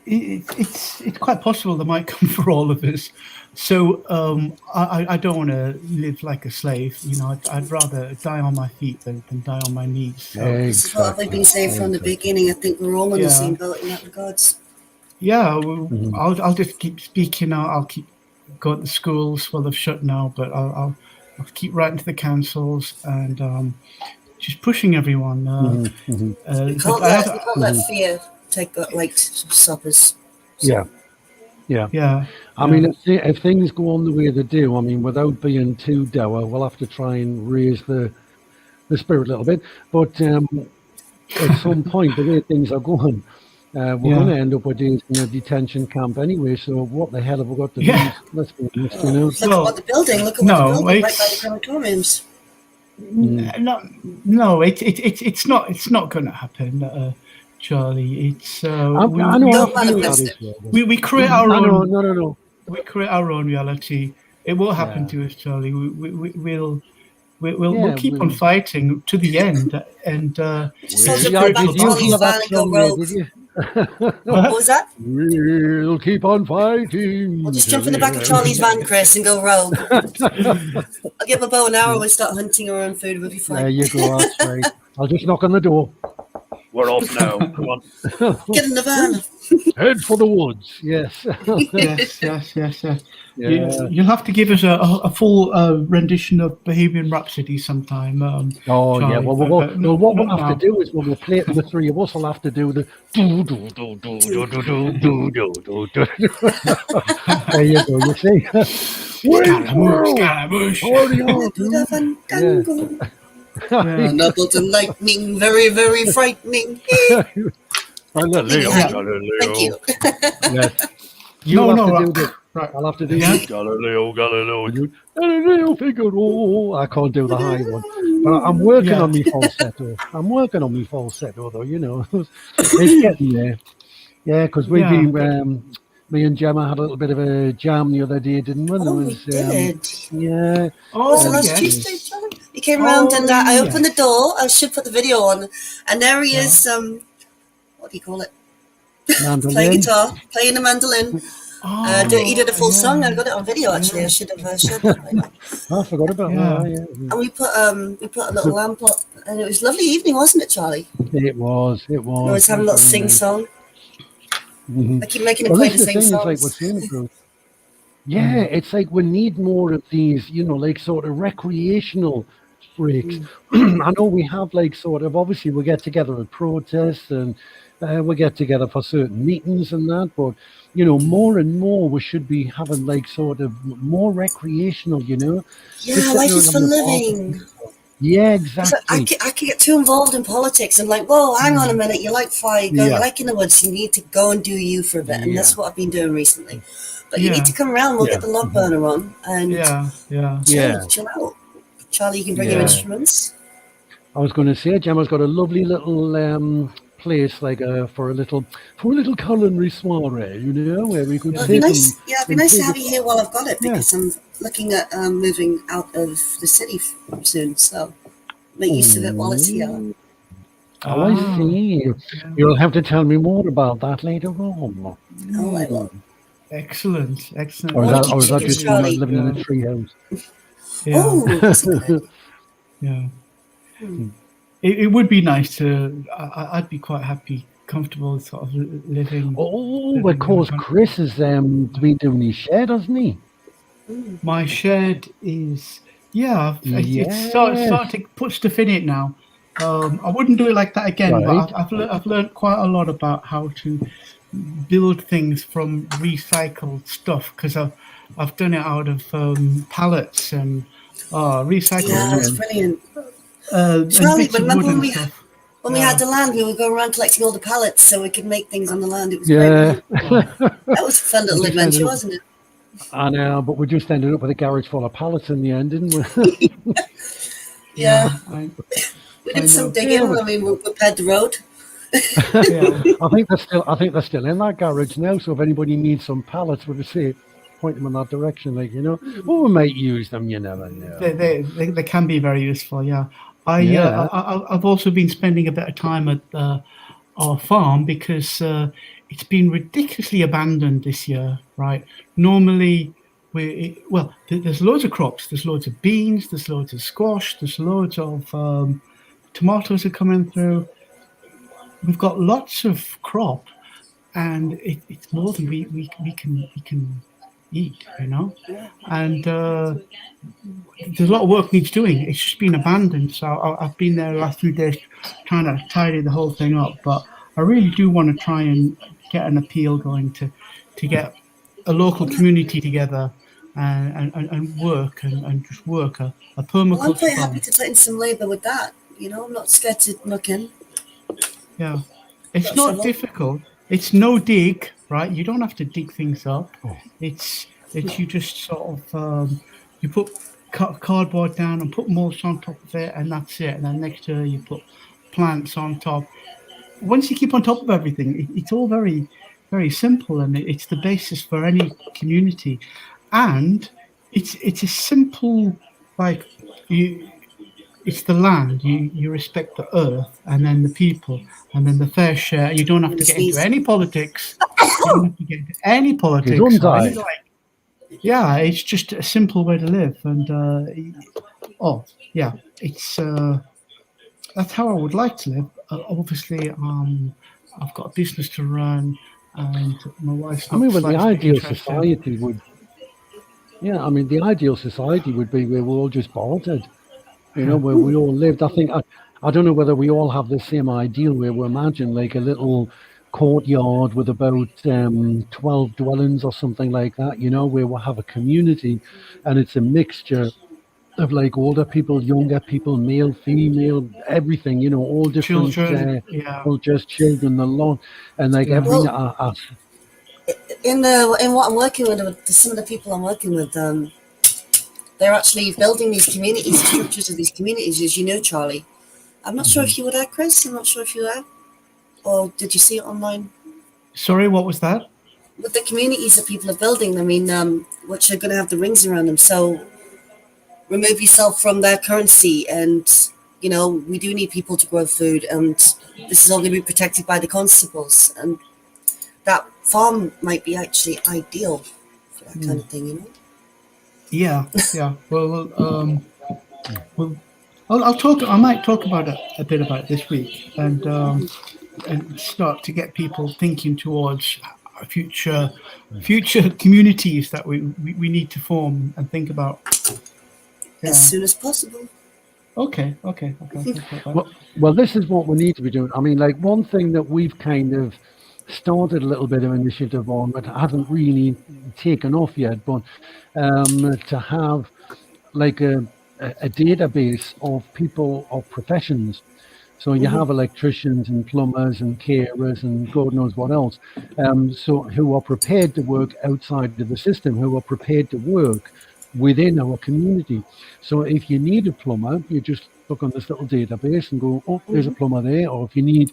[SPEAKER 2] it's quite possible they might come for all of us. So I don't want to live like a slave. I'd rather die on my feet than die on my knees. So.
[SPEAKER 3] This is what I've been saying from the beginning. I think we're all on the same boat in that regards.
[SPEAKER 2] Yeah, I'll just keep speaking out. I'll keep going to schools. Well, they've shut now, but I'll keep writing to the councils and just pushing everyone.
[SPEAKER 3] You can't let fear take stop us. So.
[SPEAKER 1] Yeah. I mean, if things go on the way they do, I mean, without being too dour, we'll have to try and raise the spirit a little bit. But at some point, the way things are going, we're going to end up with days in a detention camp anyway. So what the hell have we got to do? Let's be honest,
[SPEAKER 3] Look at the building. Look at the building right by the crematoriums.
[SPEAKER 2] No, it's not going to happen. Charlie, it's we create our own. No. We create our own reality. It will happen to us, Charlie. We'll keep on fighting to the end. And
[SPEAKER 3] what was that?
[SPEAKER 1] We'll keep on fighting.
[SPEAKER 3] We'll just jump in the back of Charlie's van, Chris, and go rogue. I'll give a bow and arrow and start hunting our own food. We'll be fine.
[SPEAKER 1] There you go. That's right. I'll just knock on the door.
[SPEAKER 4] We're off now. Come on.
[SPEAKER 3] Get in the van.
[SPEAKER 1] Head for the woods. Yes.
[SPEAKER 2] Yes. Yeah. You'll have to give us a full rendition of Bohemian Rhapsody sometime. Charlie,
[SPEAKER 1] yeah. Well, what we'll have to do is when we'll play it, the three of us will have to do the do do do do do do do do do. There you go. You see.
[SPEAKER 2] Scaramouche.
[SPEAKER 3] Knuckles and lightning, very, very frightening.
[SPEAKER 1] Galileo.
[SPEAKER 3] Thank you.
[SPEAKER 1] Yes.
[SPEAKER 2] Right.
[SPEAKER 1] I'll have to do that. Galileo Figaro. I can't do the high one. But I'm working on my falsetto. Though, it's getting there. Yeah, because we've been, me and Gemma had a little bit of a jam the other day, didn't we?
[SPEAKER 3] We did.
[SPEAKER 1] Yeah.
[SPEAKER 3] Last Tuesday, John. He came around and I opened the door. I should put the video on. And there he is, what do you call it?
[SPEAKER 1] Mandolin.
[SPEAKER 3] Playing guitar, playing the mandolin. He did a full
[SPEAKER 2] yeah.
[SPEAKER 3] song. I got it on video actually.
[SPEAKER 2] Yeah.
[SPEAKER 3] I should have shared that by now.
[SPEAKER 1] I forgot about
[SPEAKER 2] Yeah.
[SPEAKER 1] that. Yeah.
[SPEAKER 3] And we put a little lamp up, and it was a lovely evening, wasn't it, Charlie?
[SPEAKER 1] It was. It
[SPEAKER 3] We
[SPEAKER 1] was.
[SPEAKER 3] was having a little
[SPEAKER 1] Very
[SPEAKER 3] sing
[SPEAKER 1] nice.
[SPEAKER 3] song.
[SPEAKER 1] Mhm.
[SPEAKER 3] I keep making a
[SPEAKER 1] Well,
[SPEAKER 3] point
[SPEAKER 1] this
[SPEAKER 3] to
[SPEAKER 1] is the
[SPEAKER 3] sing
[SPEAKER 1] thing. It's like we're
[SPEAKER 3] songs.
[SPEAKER 1] saying, Bruce. Yeah, it's like we need more of these, like sort of recreational breaks. I know we have like sort of obviously we get together at protests and we get together for certain meetings and that, but more and more we should be having like sort of more recreational, just
[SPEAKER 3] Yeah,
[SPEAKER 1] sitting
[SPEAKER 3] life
[SPEAKER 1] around
[SPEAKER 3] is for
[SPEAKER 1] having a
[SPEAKER 3] living.
[SPEAKER 1] barbecue. Yeah,
[SPEAKER 3] It's like I
[SPEAKER 1] exactly.
[SPEAKER 3] can, I can get too involved in politics and like, whoa, hang on a minute, you like fire, you
[SPEAKER 1] Yeah,
[SPEAKER 3] like in the woods, you need to go and do you for a bit, and
[SPEAKER 1] yeah,
[SPEAKER 3] that's what I've been doing recently. But you need
[SPEAKER 2] Yeah.
[SPEAKER 3] to come around, we'll
[SPEAKER 1] yeah,
[SPEAKER 3] get the log burner on and
[SPEAKER 2] Yeah. Yeah.
[SPEAKER 3] chill,
[SPEAKER 1] yeah,
[SPEAKER 3] chill out. Charlie, you can bring your
[SPEAKER 1] yeah.
[SPEAKER 3] instruments.
[SPEAKER 1] I was going to say, Gemma's got a lovely little place like for a little culinary soiree, where we could
[SPEAKER 3] Well, it'd be
[SPEAKER 1] sit and
[SPEAKER 3] nice. Yeah, it'd be
[SPEAKER 1] and
[SPEAKER 3] nice to
[SPEAKER 1] take
[SPEAKER 3] have
[SPEAKER 1] it.
[SPEAKER 3] you here while I've got it
[SPEAKER 1] Yeah.
[SPEAKER 3] because I'm looking at moving out of the city soon. So make use of it while it's here.
[SPEAKER 1] Oh, I see.
[SPEAKER 2] Yeah.
[SPEAKER 1] You'll have to tell me more about that later on.
[SPEAKER 3] Oh, I will.
[SPEAKER 2] Excellent. Excellent.
[SPEAKER 1] Or
[SPEAKER 3] I
[SPEAKER 1] is
[SPEAKER 3] want
[SPEAKER 1] that,
[SPEAKER 3] to keep
[SPEAKER 1] or is that
[SPEAKER 3] chickens,
[SPEAKER 1] just you
[SPEAKER 3] Charlie.
[SPEAKER 1] living in a
[SPEAKER 2] Yeah.
[SPEAKER 1] tree house?
[SPEAKER 2] Yeah.
[SPEAKER 3] Oh, that's a good.
[SPEAKER 2] Yeah.
[SPEAKER 3] Hmm.
[SPEAKER 2] It would be nice to. I'd be quite happy, comfortable, sort of living.
[SPEAKER 1] Oh,
[SPEAKER 2] living
[SPEAKER 1] of
[SPEAKER 2] in a
[SPEAKER 1] course,
[SPEAKER 2] country.
[SPEAKER 1] Chris has been doing his shed, hasn't he?
[SPEAKER 3] Hmm.
[SPEAKER 2] My shed is. Yeah, it's
[SPEAKER 1] Yes.
[SPEAKER 2] starting to put stuff in it now. I wouldn't do it like that again, but
[SPEAKER 1] Right.
[SPEAKER 2] I've learned quite a lot about how to build things from recycled stuff because I've done it out of pallets and recycled
[SPEAKER 3] Yeah, that's
[SPEAKER 2] stuff
[SPEAKER 1] Brilliant.
[SPEAKER 3] brilliant.
[SPEAKER 2] and
[SPEAKER 3] Charlie,
[SPEAKER 2] bits
[SPEAKER 3] but
[SPEAKER 2] of
[SPEAKER 3] remember
[SPEAKER 2] wood
[SPEAKER 3] when
[SPEAKER 2] and
[SPEAKER 3] we
[SPEAKER 2] stuff.
[SPEAKER 3] when we had
[SPEAKER 2] Yeah,
[SPEAKER 3] the land, we would go around collecting all the pallets so we could make things on the land. It was great,
[SPEAKER 1] Yeah.
[SPEAKER 3] wasn't it?
[SPEAKER 2] yeah,
[SPEAKER 3] That was a fun
[SPEAKER 1] We
[SPEAKER 3] little
[SPEAKER 1] just ended
[SPEAKER 3] adventure,
[SPEAKER 1] up,
[SPEAKER 3] wasn't it?
[SPEAKER 1] I know, but we just ended up with a garage full of pallets in the end, didn't we?
[SPEAKER 3] Yeah,
[SPEAKER 2] yeah.
[SPEAKER 3] we
[SPEAKER 2] I
[SPEAKER 3] did some
[SPEAKER 2] know.
[SPEAKER 1] Yeah,
[SPEAKER 3] digging. I mean, we prepared the road.
[SPEAKER 2] Yeah,
[SPEAKER 1] I think they're still in that garage now. So if anybody needs some pallets, we'll just say, point them in that direction, Well, we might use them. You never know.
[SPEAKER 2] they can be very useful. Yeah,
[SPEAKER 1] Yeah.
[SPEAKER 2] I've also been spending a bit of time at our farm because it's been ridiculously abandoned this year. Right, normally there's loads of crops. There's loads of beans. There's loads of squash. There's loads of tomatoes are coming through. We've got lots of crop, and it's more than we can eat, and there's a lot of work needs doing. It's just been abandoned, so I've been there the last few days trying to tidy the whole thing up, but I really do want to try and get an appeal going to get a local community together and work and just work a
[SPEAKER 3] Well, I'm
[SPEAKER 2] permaculture
[SPEAKER 3] quite happy
[SPEAKER 2] farm.
[SPEAKER 3] to take in some labour with that. I'm not scared to knock in.
[SPEAKER 2] Yeah, it's
[SPEAKER 3] Not
[SPEAKER 2] not
[SPEAKER 3] sure.
[SPEAKER 2] difficult. It's no dig, right? You don't have to dig things up.
[SPEAKER 1] Oh,
[SPEAKER 2] It's you just sort of you put cardboard down and put mulch on top of it, and that's it. And then next year you put plants on top. Once you keep on top of everything, it's all very, very simple, and it's the basis for any community. And it's a simple like you. It's the land. You respect the earth, and then the people, and then the fair share. You don't have
[SPEAKER 3] I'm
[SPEAKER 2] to
[SPEAKER 3] gonna
[SPEAKER 2] get into
[SPEAKER 3] sneeze.
[SPEAKER 2] any politics. You don't have to get into any politics or any
[SPEAKER 1] Gesundheit.
[SPEAKER 2] yeah, it's just a simple way to live, and yeah, it's that's how I would like to live. Obviously, I've got a business to run, and my wife's
[SPEAKER 1] I mean,
[SPEAKER 2] not
[SPEAKER 1] well, the
[SPEAKER 2] slightly
[SPEAKER 1] ideal
[SPEAKER 2] interested.
[SPEAKER 1] society would, yeah, I mean, the ideal society would be where we're all just bolted, where we all lived. I don't know whether we all have the same ideal where we imagine like a little courtyard with about 12 dwellings or something like that, where we'll have a community and it's a mixture of like older people, younger people, male, female, everything, all different
[SPEAKER 2] Children, yeah,
[SPEAKER 1] cultures, children, a lot, and like
[SPEAKER 2] yeah,
[SPEAKER 1] every
[SPEAKER 3] Well, in what I'm working with some of the people I'm working with, they're actually building these communities, the structures of these communities, as you know, Charlie. I'm not sure
[SPEAKER 1] Mhm.
[SPEAKER 3] if you were there, Chris. I'm not sure if you were, or did you see it online?
[SPEAKER 2] Sorry, what was that?
[SPEAKER 3] With the communities that people are building, I mean, which are going to have the rings around them. So remove yourself from their currency, and we do need people to grow food, and this is all going to be protected by the constables. And that farm might be actually ideal for that kind of thing, you know.
[SPEAKER 2] Yeah. Well, I'll talk. I might talk about it a bit about it this week, and start to get people thinking towards future communities that we need to form and think about. Yeah.
[SPEAKER 3] As soon as possible.
[SPEAKER 2] Okay.
[SPEAKER 1] Well, this is what we need to be doing. I mean, like one thing that we've kind of started a little bit of initiative on, but hasn't really taken off yet, but to have like a database of people of professions. So you have electricians and plumbers and carers and God knows what else. So who are prepared to work outside of the system, who are prepared to work within our community. So if you need a plumber, you just look on this little database and go, oh, there's a plumber there. Or if you need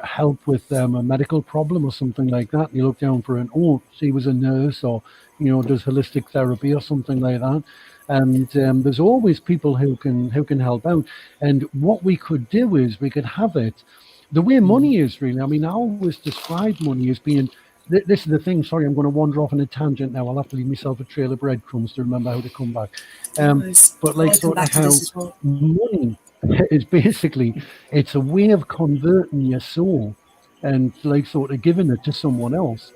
[SPEAKER 1] help with a medical problem or something like that, you look down for an, oh, she was a nurse or, does holistic therapy or something like that. And there's always people who can help out. And what we could do is we could have it the way money is really. I mean, I always describe money as being, this is the thing, sorry, I'm going to wander off on a tangent now. I'll have to leave myself a trail of breadcrumbs to remember how to come back. But like sort of how money is basically, it's a way of converting your soul and like sort of giving it to someone else.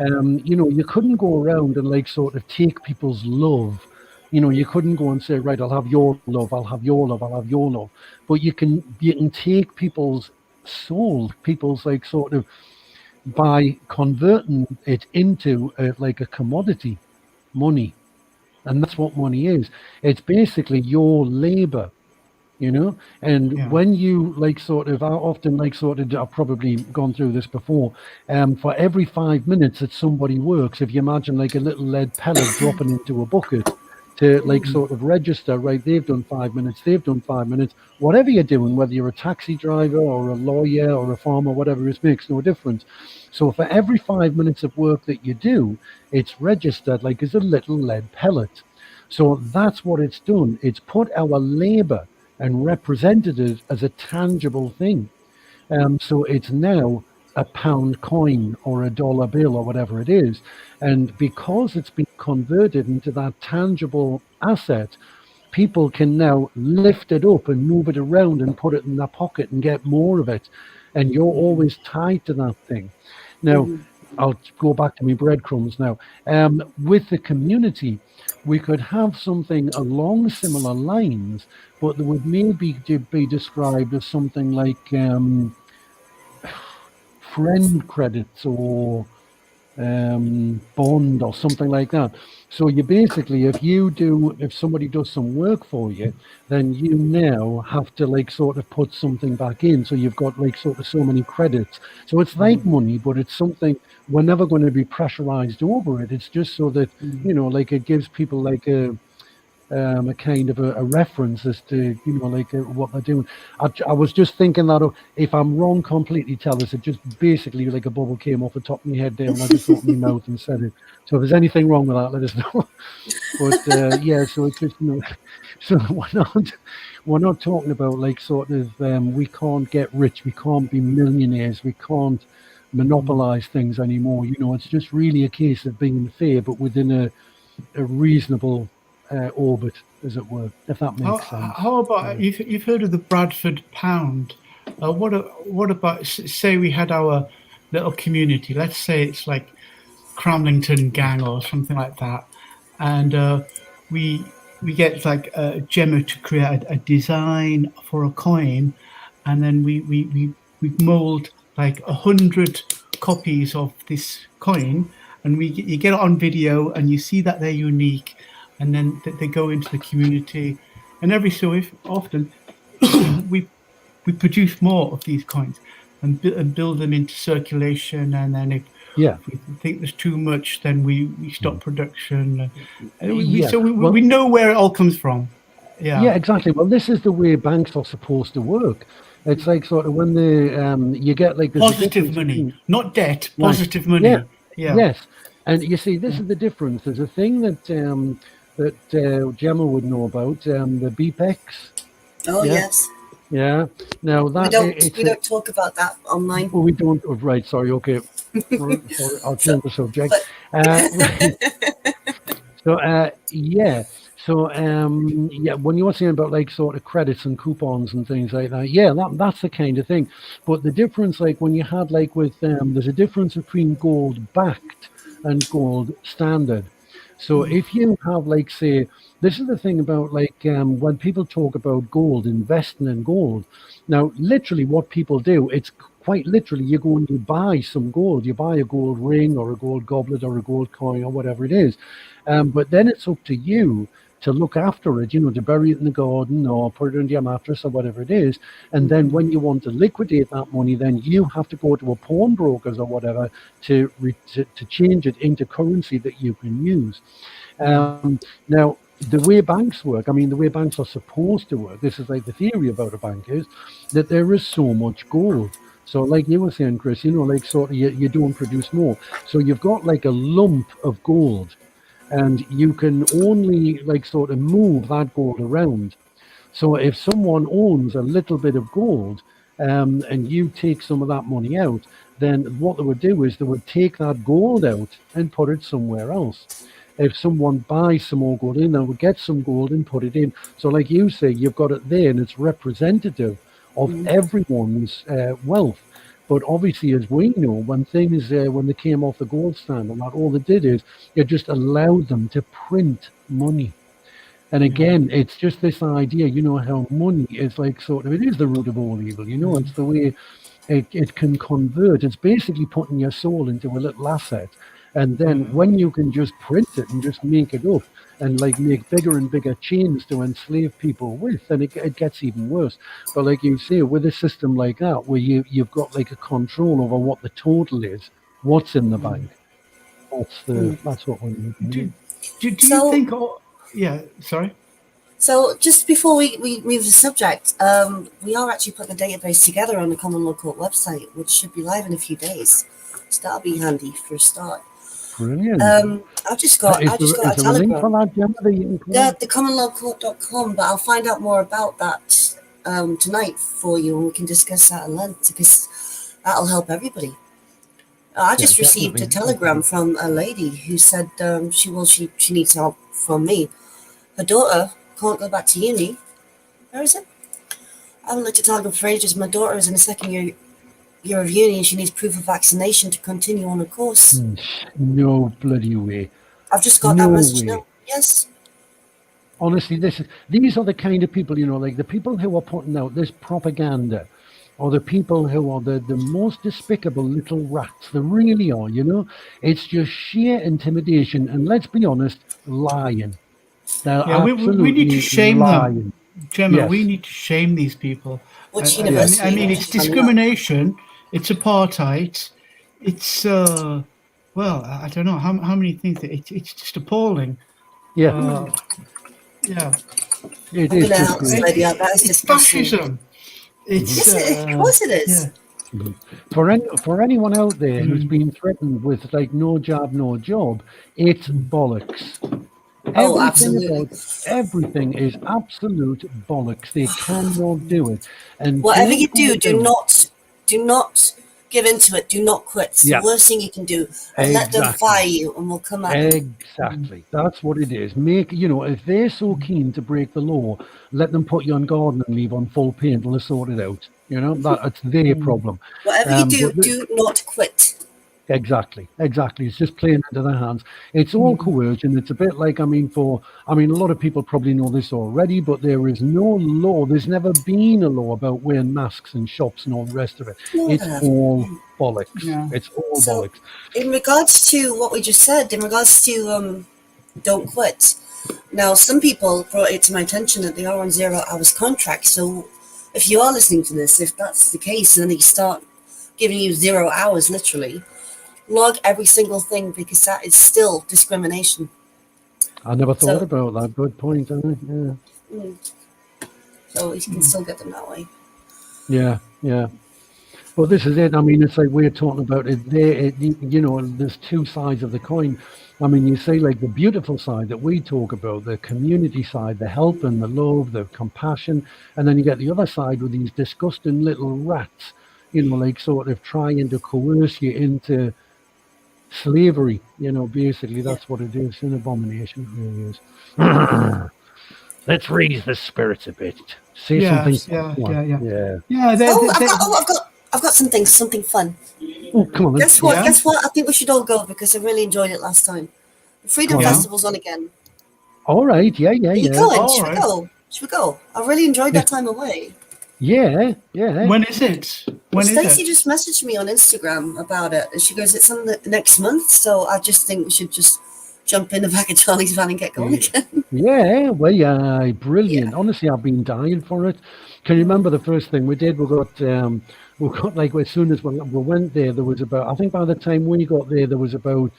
[SPEAKER 1] You couldn't go around and like sort of take people's love. You couldn't go and say, right, I'll have your love, I'll have your love, I'll have your love. But you can take people's soul, people's like sort of, by converting it into like a commodity, money. And that's what money is. It's basically your labor, and when you like sort of, I often like sort of, I've probably gone through this before, for every 5 minutes that somebody works, if you imagine like a little lead pellet dropping into a bucket, to like sort of register, right, they've done 5 minutes, whatever you're doing, whether you're a taxi driver or a lawyer or a farmer, whatever, it makes no difference. So for every 5 minutes of work that you do, it's registered like as a little lead pellet. So that's what it's done. It's put our labor and represented it as a tangible thing. So it's now a pound coin or a dollar bill or whatever it is. And because it's been converted into that tangible asset, people can now lift it up and move it around and put it in their pocket and get more of it. And you're always tied to that thing. Now, I'll go back to my breadcrumbs now. With the community, we could have something along similar lines, but that would maybe be described as something like friend credits or bond or something like that. So you basically, if somebody does some work for you, then you now have to like sort of put something back in. So you've got like sort of so many credits. So it's like money, but it's something, we're never going to be pressurized over it. It's just so that, like it gives people like a kind of a reference as to, like what they're doing. I was just thinking that if I'm wrong, completely tell us. It just basically like a bubble came off the top of my head there and I just opened my mouth and said it. So if there's anything wrong with that, let us know. But yeah, so it's just, so we're not talking about like sort of, we can't get rich, we can't be millionaires, we can't monopolize things anymore. It's just really a case of being fair, but within a reasonable orbit, as it were, if that makes sense.
[SPEAKER 2] How about you've heard of the Bradford pound? What about, say we had our little community, let's say it's like Cramlington gang or something like that, and we get like Gemma to create a design for a coin, and then we mold like 100 copies of this coin, and you get it on video and you see that they're unique. And then they go into the community, and every so often we produce more of these coins and build them into circulation. And then if we think there's too much, then we stop production. We know where it all comes from.
[SPEAKER 1] Yeah, exactly. Well, this is the way banks are supposed to work. It's like sort of when you get like this
[SPEAKER 2] positive money, not debt. Positive money.
[SPEAKER 1] Yeah. Yes, and you see, this is the difference. There's a thing that Gemma would know about, the BPEX.
[SPEAKER 3] Oh, yes.
[SPEAKER 1] Yeah. Now
[SPEAKER 3] We
[SPEAKER 1] that
[SPEAKER 3] don't we don't talk about that online.
[SPEAKER 1] we don't. Oh, right. Sorry. Okay. Sorry, I'll
[SPEAKER 3] So,
[SPEAKER 1] change the subject.
[SPEAKER 3] but
[SPEAKER 1] So yeah. So yeah, when you're saying about like sort of credits and coupons and things like that, yeah, that's the kind of thing. But the difference, like when you had like with there's a difference between gold backed and gold standard. So if you have like say, this is the thing about like when people talk about gold, investing in gold. Now, literally, what people do, it's quite literally, you go and you buy some gold. You buy a gold ring or a gold goblet or a gold coin or whatever it is. But then it's up to you to look after it, to bury it in the garden or put it under your mattress or whatever it is. And then when you want to liquidate that money, then you have to go to a pawnbrokers or whatever to change it into currency that you can use. Now, the way banks work, I mean, the way banks are supposed to work, this is like the theory about a bank is that there is so much gold. So, like you were saying, Chris, like sort of you don't produce more. So, you've got like a lump of gold, and you can only like sort of move that gold around. So, if someone owns a little bit of gold, and you take some of that money out, then what they would do is they would take that gold out and put it somewhere else. If someone buys some more gold in, they would get some gold and put it in. So, like you say, you've got it there, and it's representative of everyone's wealth. But obviously, as we know, when things when they came off the gold standard, that all they did is it just allowed them to print money. And again, it's just this idea, how money is like sort of, it is the root of all evil, it's the way it can convert. It's basically putting your soul into a little asset. And then when you can just print it and just make it up and like make bigger and bigger chains to enslave people with, then it gets even worse. But like you say, with a system like that, where you've got like a control over what the total is, what's in the bank, that's what we need.
[SPEAKER 2] Do you
[SPEAKER 3] So-
[SPEAKER 2] think? Yeah, sorry.
[SPEAKER 3] So just before we move the subject, we are actually putting a database together on the Common Law Court website, which should be live in a few days. So that'll be handy for a start.
[SPEAKER 1] Brilliant.
[SPEAKER 3] I just got a
[SPEAKER 1] Is there a link for
[SPEAKER 3] telegram.
[SPEAKER 1] that, Gemma, that you can put on?
[SPEAKER 3] The commonlawcourt.com, but I'll find out more about that tonight for you, and we can discuss that at length because that'll help everybody. I just received a
[SPEAKER 1] definitely.
[SPEAKER 3] telegram from a lady who said she needs help from me. Her daughter can't go back to uni. Where is it? I haven't looked at telegram for ages. My daughter is in the second year of uni and she needs proof of vaccination to continue on a course.
[SPEAKER 1] No bloody way.
[SPEAKER 3] I've just got that
[SPEAKER 1] No
[SPEAKER 3] message
[SPEAKER 1] way.
[SPEAKER 3] now. Yes.
[SPEAKER 1] Honestly, these are the kind of people, like the people who are putting out this propaganda, or the people who are the most despicable little rats. They really are, It's just sheer intimidation, and let's be honest, lying. They're
[SPEAKER 2] Yeah,
[SPEAKER 1] absolutely
[SPEAKER 2] we need to shame
[SPEAKER 1] lying.
[SPEAKER 2] them, Gemma.
[SPEAKER 1] Yes.
[SPEAKER 2] We need to shame these people.
[SPEAKER 3] Which
[SPEAKER 2] I
[SPEAKER 3] university?
[SPEAKER 2] mean, it's discrimination. It's apartheid. It's well, I don't know how many things. It's just appalling.
[SPEAKER 1] Yeah,
[SPEAKER 2] Yeah,
[SPEAKER 1] it
[SPEAKER 3] I'm
[SPEAKER 1] is
[SPEAKER 3] gonna
[SPEAKER 1] just
[SPEAKER 3] help this
[SPEAKER 1] crazy.
[SPEAKER 3] lady out. That is
[SPEAKER 2] it's
[SPEAKER 3] disgusting.
[SPEAKER 2] fascism. It's
[SPEAKER 3] Yes, of course it is.
[SPEAKER 2] yeah.
[SPEAKER 1] For anyone out there who's been threatened with like no job, it's bollocks.
[SPEAKER 3] Oh, absolutely.
[SPEAKER 1] Everything is absolute bollocks. They cannot do it. And
[SPEAKER 3] Whatever
[SPEAKER 1] don't
[SPEAKER 3] you
[SPEAKER 1] go
[SPEAKER 3] do, do not give into it. Do not quit. It's
[SPEAKER 1] Yeah.
[SPEAKER 3] the worst thing you can do. And let them
[SPEAKER 1] Exactly.
[SPEAKER 3] fire you, and we'll come at you.
[SPEAKER 1] Exactly. That's what it is. If they're so keen to break the law, let them put you on gardening leave on full pay until they sort it out. That's their problem.
[SPEAKER 3] Whatever you do,
[SPEAKER 1] but
[SPEAKER 3] do not quit.
[SPEAKER 1] Exactly. It's just playing into their hands. It's all coercion. It's a bit like, a lot of people probably know this already, but there is no law. There's never been a law about wearing masks in shops and all the rest of it.
[SPEAKER 3] No,
[SPEAKER 1] It's
[SPEAKER 3] there hasn't.
[SPEAKER 1] all bollocks.
[SPEAKER 2] Yeah.
[SPEAKER 1] It's all
[SPEAKER 3] So-
[SPEAKER 1] bollocks.
[SPEAKER 3] In regards to what we just said, in regards to don't quit. Now, some people brought it to my attention that they are on 0 hours contracts. So if you are listening to this, if that's the case, and then they start giving you 0 hours, literally, log every single thing because that is still discrimination.
[SPEAKER 1] I never thought
[SPEAKER 3] So-
[SPEAKER 1] about that. Good point. Yeah.
[SPEAKER 3] So you can still get them that way.
[SPEAKER 1] Yeah. Well, this is it. I mean, it's like we're talking about it there. There's two sides of the coin. I mean, you say like the beautiful side that we talk about, the community side, the help and the love, the compassion, and then you get the other side with these disgusting little rats, like sort of trying to coerce you into slavery. Basically that's what it is. An abomination, it really is. Let's raise the spirits a bit. Say something.
[SPEAKER 2] Yeah.
[SPEAKER 3] I've got something fun.
[SPEAKER 1] Oh, come on.
[SPEAKER 3] Guess what?
[SPEAKER 2] Yeah.
[SPEAKER 3] Guess what? I think we should all go because I really enjoyed it last time. The Freedom
[SPEAKER 1] Come on.
[SPEAKER 3] Festival's on again.
[SPEAKER 1] All right. Yeah.
[SPEAKER 3] Are you going?
[SPEAKER 2] All
[SPEAKER 3] Should
[SPEAKER 2] right.
[SPEAKER 3] we go? Should we go? I really enjoyed that time away.
[SPEAKER 1] Yeah.
[SPEAKER 2] When is it?
[SPEAKER 3] Stacey just messaged me on Instagram about it, and she goes, "It's on the next month." So I just think we should just jump in the back of Charlie's van and get going again.
[SPEAKER 1] Yeah, well, yeah, brilliant. Honestly, I've been dying for it. Can you remember the first thing we did? We got like as soon as we went there was about, I think by the time we got there was about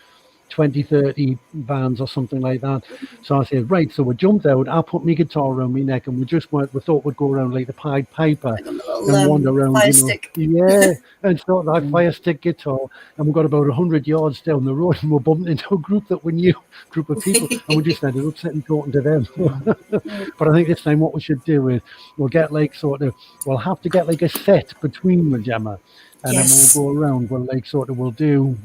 [SPEAKER 1] 20, 30 bands or something like that. So I said, right, so we jumped out, I put my guitar around my neck and we thought we'd go around like the Pied Piper and wander around,
[SPEAKER 3] fire stick.
[SPEAKER 1] Yeah, and sort of that fire stick guitar, and we got about 100 yards down the road and we bumped into a group of people, and we just ended up sitting talking to them. But I think this time what we should do is we'll have to get like a set between the Gemma, and then we'll go around. We'll do,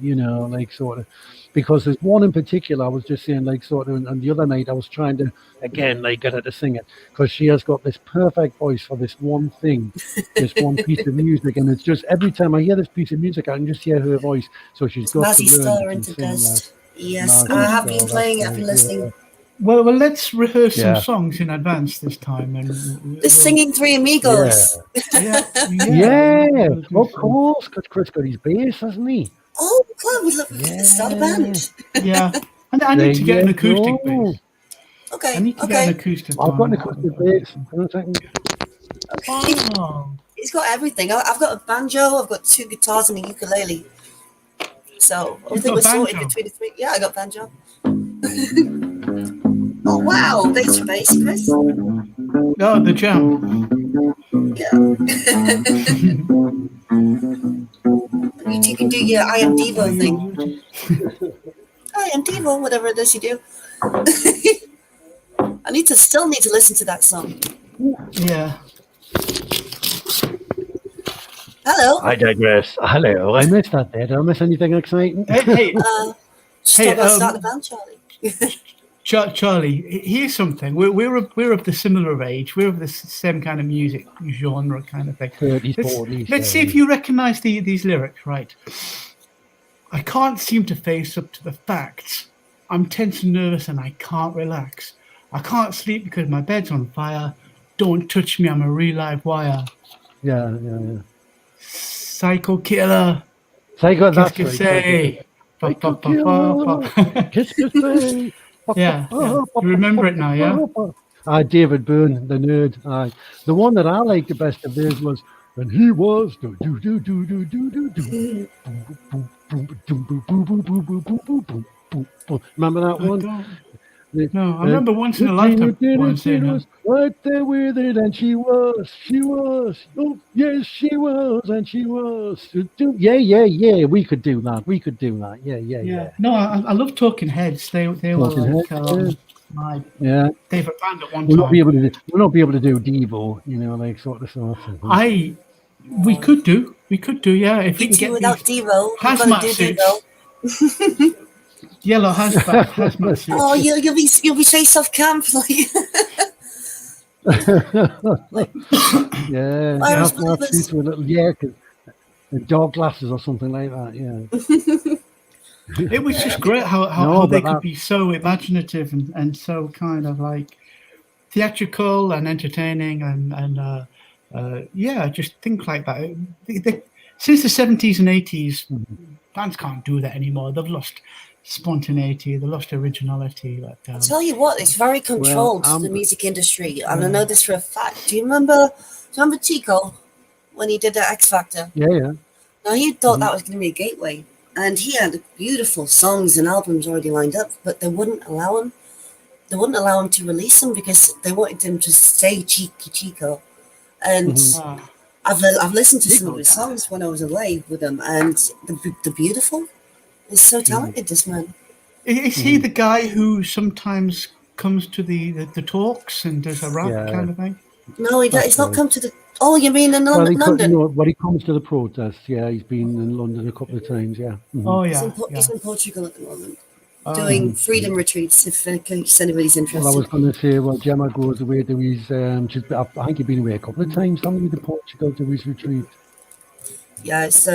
[SPEAKER 1] because there's one in particular I was just saying, and the other night I was trying to, again, get her to sing it, because she has got this perfect voice for this one thing, this one piece of music, and it's just every time I hear this piece of music, I can just hear her voice. So she's got
[SPEAKER 3] Mazzy
[SPEAKER 1] to learn
[SPEAKER 3] Star
[SPEAKER 1] to
[SPEAKER 3] into
[SPEAKER 1] sing
[SPEAKER 3] dust.
[SPEAKER 1] that.
[SPEAKER 3] Yes,
[SPEAKER 1] Mazzy
[SPEAKER 3] I have
[SPEAKER 1] Star,
[SPEAKER 3] been playing it.
[SPEAKER 1] that's
[SPEAKER 3] I've been
[SPEAKER 1] right,
[SPEAKER 3] listening.
[SPEAKER 2] Well, let's rehearse some
[SPEAKER 1] Yeah.
[SPEAKER 2] songs in advance this time, and
[SPEAKER 3] The singing Three Amigos.
[SPEAKER 1] Yeah, of course, because Chris got his bass, hasn't he?
[SPEAKER 3] Oh, God, we could start a band.
[SPEAKER 2] Yeah, and I need to get an acoustic bass.
[SPEAKER 3] Okay,
[SPEAKER 2] I need to get an acoustic.
[SPEAKER 1] I've got an
[SPEAKER 2] one.
[SPEAKER 1] acoustic bass. Hang on a second.
[SPEAKER 2] Oh.
[SPEAKER 3] He's got everything. I've got a banjo, I've got 2 guitars and a ukulele. So I
[SPEAKER 2] You've
[SPEAKER 3] think
[SPEAKER 2] got
[SPEAKER 3] we're
[SPEAKER 2] a
[SPEAKER 3] sorted
[SPEAKER 2] banjo?
[SPEAKER 3] between the 3. Yeah, I got banjo. Oh, wow. Thanks for bass, Chris.
[SPEAKER 2] Oh, the jam.
[SPEAKER 3] You can do your I Am Devo thing. I Am Devo, whatever it is you do. I still need to listen to that song.
[SPEAKER 2] Yeah.
[SPEAKER 3] Hello.
[SPEAKER 1] I digress. Hello, I missed that there. Did I miss anything exciting?
[SPEAKER 2] Hey,
[SPEAKER 3] Start the band, Charlie.
[SPEAKER 2] Charlie, here's something. We're of the similar age. We're of the same kind of music genre kind of thing.
[SPEAKER 1] 30s, 40s.
[SPEAKER 2] Let's see if you recognise these lyrics, right? I can't seem to face up to the facts. I'm tense and nervous and I can't relax. I can't sleep because my bed's on fire. Don't touch me, I'm a real live wire.
[SPEAKER 1] Yeah.
[SPEAKER 2] Psycho killer.
[SPEAKER 1] Psycho,
[SPEAKER 2] Qu'est-ce
[SPEAKER 1] that's
[SPEAKER 2] que
[SPEAKER 1] right.
[SPEAKER 2] c'est?
[SPEAKER 1] Psycho killer. Qu'est-ce que c'est?
[SPEAKER 2] Yeah. You remember it now, yeah?
[SPEAKER 1] David Byrne, the nerd. The one that I liked the best of theirs was when he was do do do do do do do do. Remember that one?
[SPEAKER 2] No, I remember once in a lifetime one saying that.
[SPEAKER 1] Right there with it, and she was. Oh, yes, she was, and she was. Yeah. We could do that. Yeah.
[SPEAKER 2] No, I love Talking Heads. They were
[SPEAKER 1] Talking
[SPEAKER 2] like
[SPEAKER 1] Heads,
[SPEAKER 2] my
[SPEAKER 1] yeah.
[SPEAKER 2] favorite band at one
[SPEAKER 1] We'll
[SPEAKER 2] time.
[SPEAKER 1] not be able to do Devo, sort of.
[SPEAKER 2] We could do, yeah. If we
[SPEAKER 3] You
[SPEAKER 2] can get
[SPEAKER 3] do without
[SPEAKER 2] these
[SPEAKER 3] Devo. You've got
[SPEAKER 2] hazmat
[SPEAKER 3] to do
[SPEAKER 2] suits.
[SPEAKER 3] Devo.
[SPEAKER 2] Yellow hazmat suits.
[SPEAKER 3] Oh, you'll be chased off camp like.
[SPEAKER 1] Yeah,
[SPEAKER 3] Irish
[SPEAKER 1] have
[SPEAKER 3] Bluebirds.
[SPEAKER 1] suits with little dog glasses or something like that. Yeah.
[SPEAKER 2] It was just great how they could be so imaginative and so kind of like theatrical and entertaining and just think like that. Since the 70s and 80s, bands can't do that anymore. They've lost spontaneity, they lost originality.
[SPEAKER 3] I'll tell you what, it's very controlled, the music industry, and I know this for a fact. Do you remember Chico when he did the X Factor?
[SPEAKER 1] Yeah.
[SPEAKER 3] Now he thought that was going to be a gateway, and he had beautiful songs and albums already lined up, but they wouldn't allow him. They wouldn't allow him to release them because they wanted him to stay Chico. And I've listened to
[SPEAKER 1] Big
[SPEAKER 3] some of
[SPEAKER 1] old
[SPEAKER 3] his
[SPEAKER 1] guy.
[SPEAKER 3] songs when I was away with him, and the beautiful. He's so talented, this man.
[SPEAKER 2] Is he the guy who sometimes comes to the talks and does a rap
[SPEAKER 1] Yeah.
[SPEAKER 2] kind of thing?
[SPEAKER 3] No, he's
[SPEAKER 1] That's
[SPEAKER 3] not
[SPEAKER 1] right.
[SPEAKER 3] come to the. Oh, you mean in
[SPEAKER 1] Well,
[SPEAKER 3] London?
[SPEAKER 1] when he comes to the protests, yeah, he's been in London a couple of times, yeah. Mhm.
[SPEAKER 2] Oh
[SPEAKER 3] He's
[SPEAKER 2] yeah,
[SPEAKER 3] in,
[SPEAKER 2] yeah.
[SPEAKER 3] he's in Portugal at the moment,
[SPEAKER 2] Oh,
[SPEAKER 3] doing freedom retreats. If anybody's
[SPEAKER 1] Well, I
[SPEAKER 3] interested.
[SPEAKER 1] was going to say, well, Gemma goes away to his, I think he's been away a couple of times, haven't he, to Portugal to his retreat?
[SPEAKER 3] Yeah, it's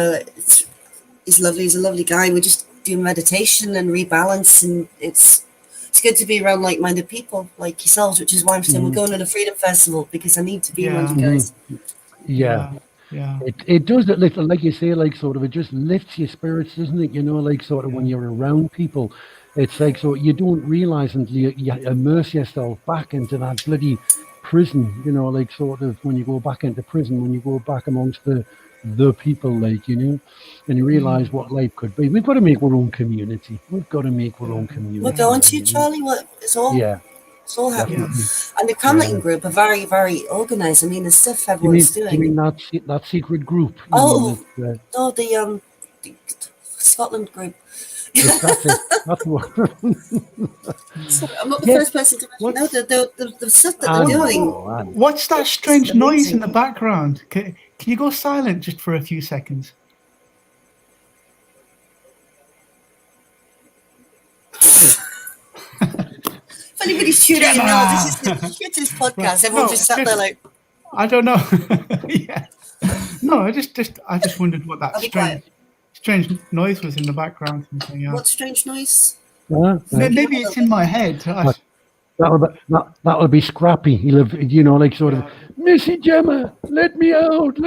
[SPEAKER 3] lovely. He's a lovely guy. We just do meditation and rebalance, and it's good to be around like-minded people like yourselves, which is why I'm saying we're going to the Freedom Festival, because I need to be around you
[SPEAKER 2] Yeah.
[SPEAKER 3] guys.
[SPEAKER 1] Yeah.
[SPEAKER 2] Yeah.
[SPEAKER 1] It does that, like you say, like sort of, it just lifts your spirits, doesn't it? You know, like sort of when you're around people, it's like, so you don't realize until you immerse yourself back into that bloody prison, you know, like sort of when you go back into prison, when you go back amongst the people, like, you know, and you realize what life could be. We've got to make our own community. We've got to make our own community.
[SPEAKER 3] We're going to,
[SPEAKER 1] you know?
[SPEAKER 3] Charlie. It's all happening.
[SPEAKER 1] Definitely.
[SPEAKER 3] And the Camletton group are very, very organised. I mean, the stuff
[SPEAKER 1] You
[SPEAKER 3] everyone's
[SPEAKER 1] mean
[SPEAKER 3] doing.
[SPEAKER 1] that secret group? You
[SPEAKER 3] Oh,
[SPEAKER 1] mean
[SPEAKER 3] no, the Scotland group.
[SPEAKER 1] that's it. That's what.
[SPEAKER 3] Sorry, I'm not the
[SPEAKER 1] Yes.
[SPEAKER 3] first person to mention. No, the stuff that
[SPEAKER 1] I
[SPEAKER 3] they're
[SPEAKER 1] know,
[SPEAKER 3] doing.
[SPEAKER 1] I know.
[SPEAKER 2] What's that strange
[SPEAKER 3] It's
[SPEAKER 2] noise
[SPEAKER 3] amazing.
[SPEAKER 2] in the background? Can you go silent just for a few seconds?
[SPEAKER 3] If anybody's tuning in now, this is the shittest podcast.
[SPEAKER 2] Right.
[SPEAKER 3] Everyone
[SPEAKER 2] No,
[SPEAKER 3] just sat there like,
[SPEAKER 2] I don't know. Yeah. No, I just wondered what that
[SPEAKER 3] I'll be quiet.
[SPEAKER 2] strange noise was in the background. And so, yeah.
[SPEAKER 3] What strange noise?
[SPEAKER 2] Maybe it's in my head.
[SPEAKER 1] That'll be Scrappy. He'll have, you know, like sort of, Missy Gemma, let me out,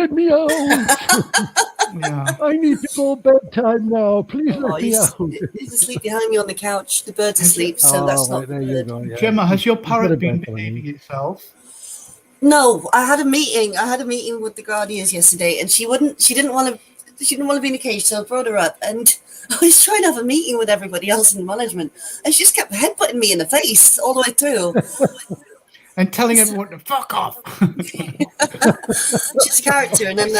[SPEAKER 2] Yeah.
[SPEAKER 1] I need to go bedtime now. Please let me out.
[SPEAKER 3] He's asleep behind me on the couch. The bird's asleep, so that's not
[SPEAKER 1] there you
[SPEAKER 3] good.
[SPEAKER 1] go. Yeah.
[SPEAKER 2] Gemma, has your parrot been
[SPEAKER 1] bedtime.
[SPEAKER 2] behaving itself?
[SPEAKER 3] No, I had a meeting with the Guardians yesterday, and she didn't want to be in the cage, so I brought her up, and I was trying to have a meeting with everybody else in management, and she just kept headbutting me in the face all the way through.
[SPEAKER 2] And telling everyone to fuck off.
[SPEAKER 3] She's a character, and then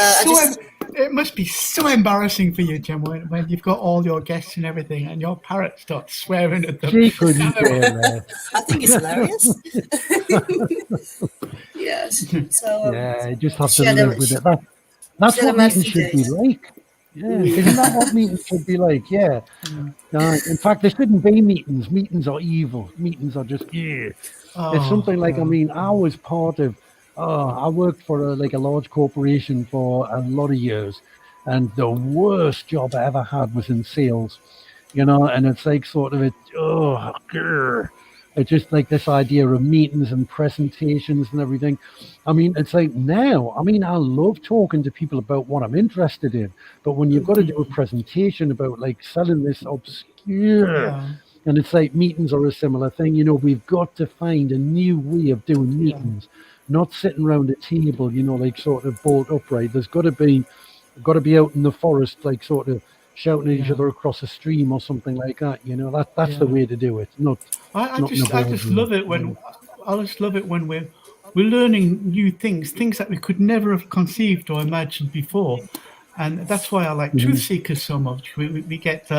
[SPEAKER 2] It must be so embarrassing for you, Gemma, when you've got all your guests and everything, and your parrot starts swearing at them.
[SPEAKER 1] She couldn't care less.
[SPEAKER 3] I think it's hilarious. Yes. So
[SPEAKER 1] Yeah, you just have to
[SPEAKER 3] she had
[SPEAKER 1] live
[SPEAKER 3] a-
[SPEAKER 1] with
[SPEAKER 3] she-
[SPEAKER 1] it. That's
[SPEAKER 3] she had
[SPEAKER 1] what
[SPEAKER 3] a mad
[SPEAKER 1] meetings
[SPEAKER 3] few
[SPEAKER 1] should be
[SPEAKER 3] days.
[SPEAKER 1] like. Yeah, isn't that what meetings should be like? Yeah. In fact, there shouldn't be meetings. Meetings are evil. Meetings are just, It's something like, I mean, I was part of, I worked for a large corporation for a lot of years, and the worst job I ever had was in sales, you know, and it's like sort of it's just like this idea of meetings and presentations and everything. I mean, it's like now, I mean, I love talking to people about what I'm interested in, but when you've got to do a presentation about like selling this obscure, and it's like meetings are a similar thing, you know, we've got to find a new way of doing meetings, not sitting around a table, you know, like sort of bolt upright. There's got to be out in the forest, like sort of shouting at each other across a stream or something like that, you know. That's the way to do it.
[SPEAKER 2] I just love it when we're learning new things that we could never have conceived or imagined before, and that's why I like Truth Seekers so much. We get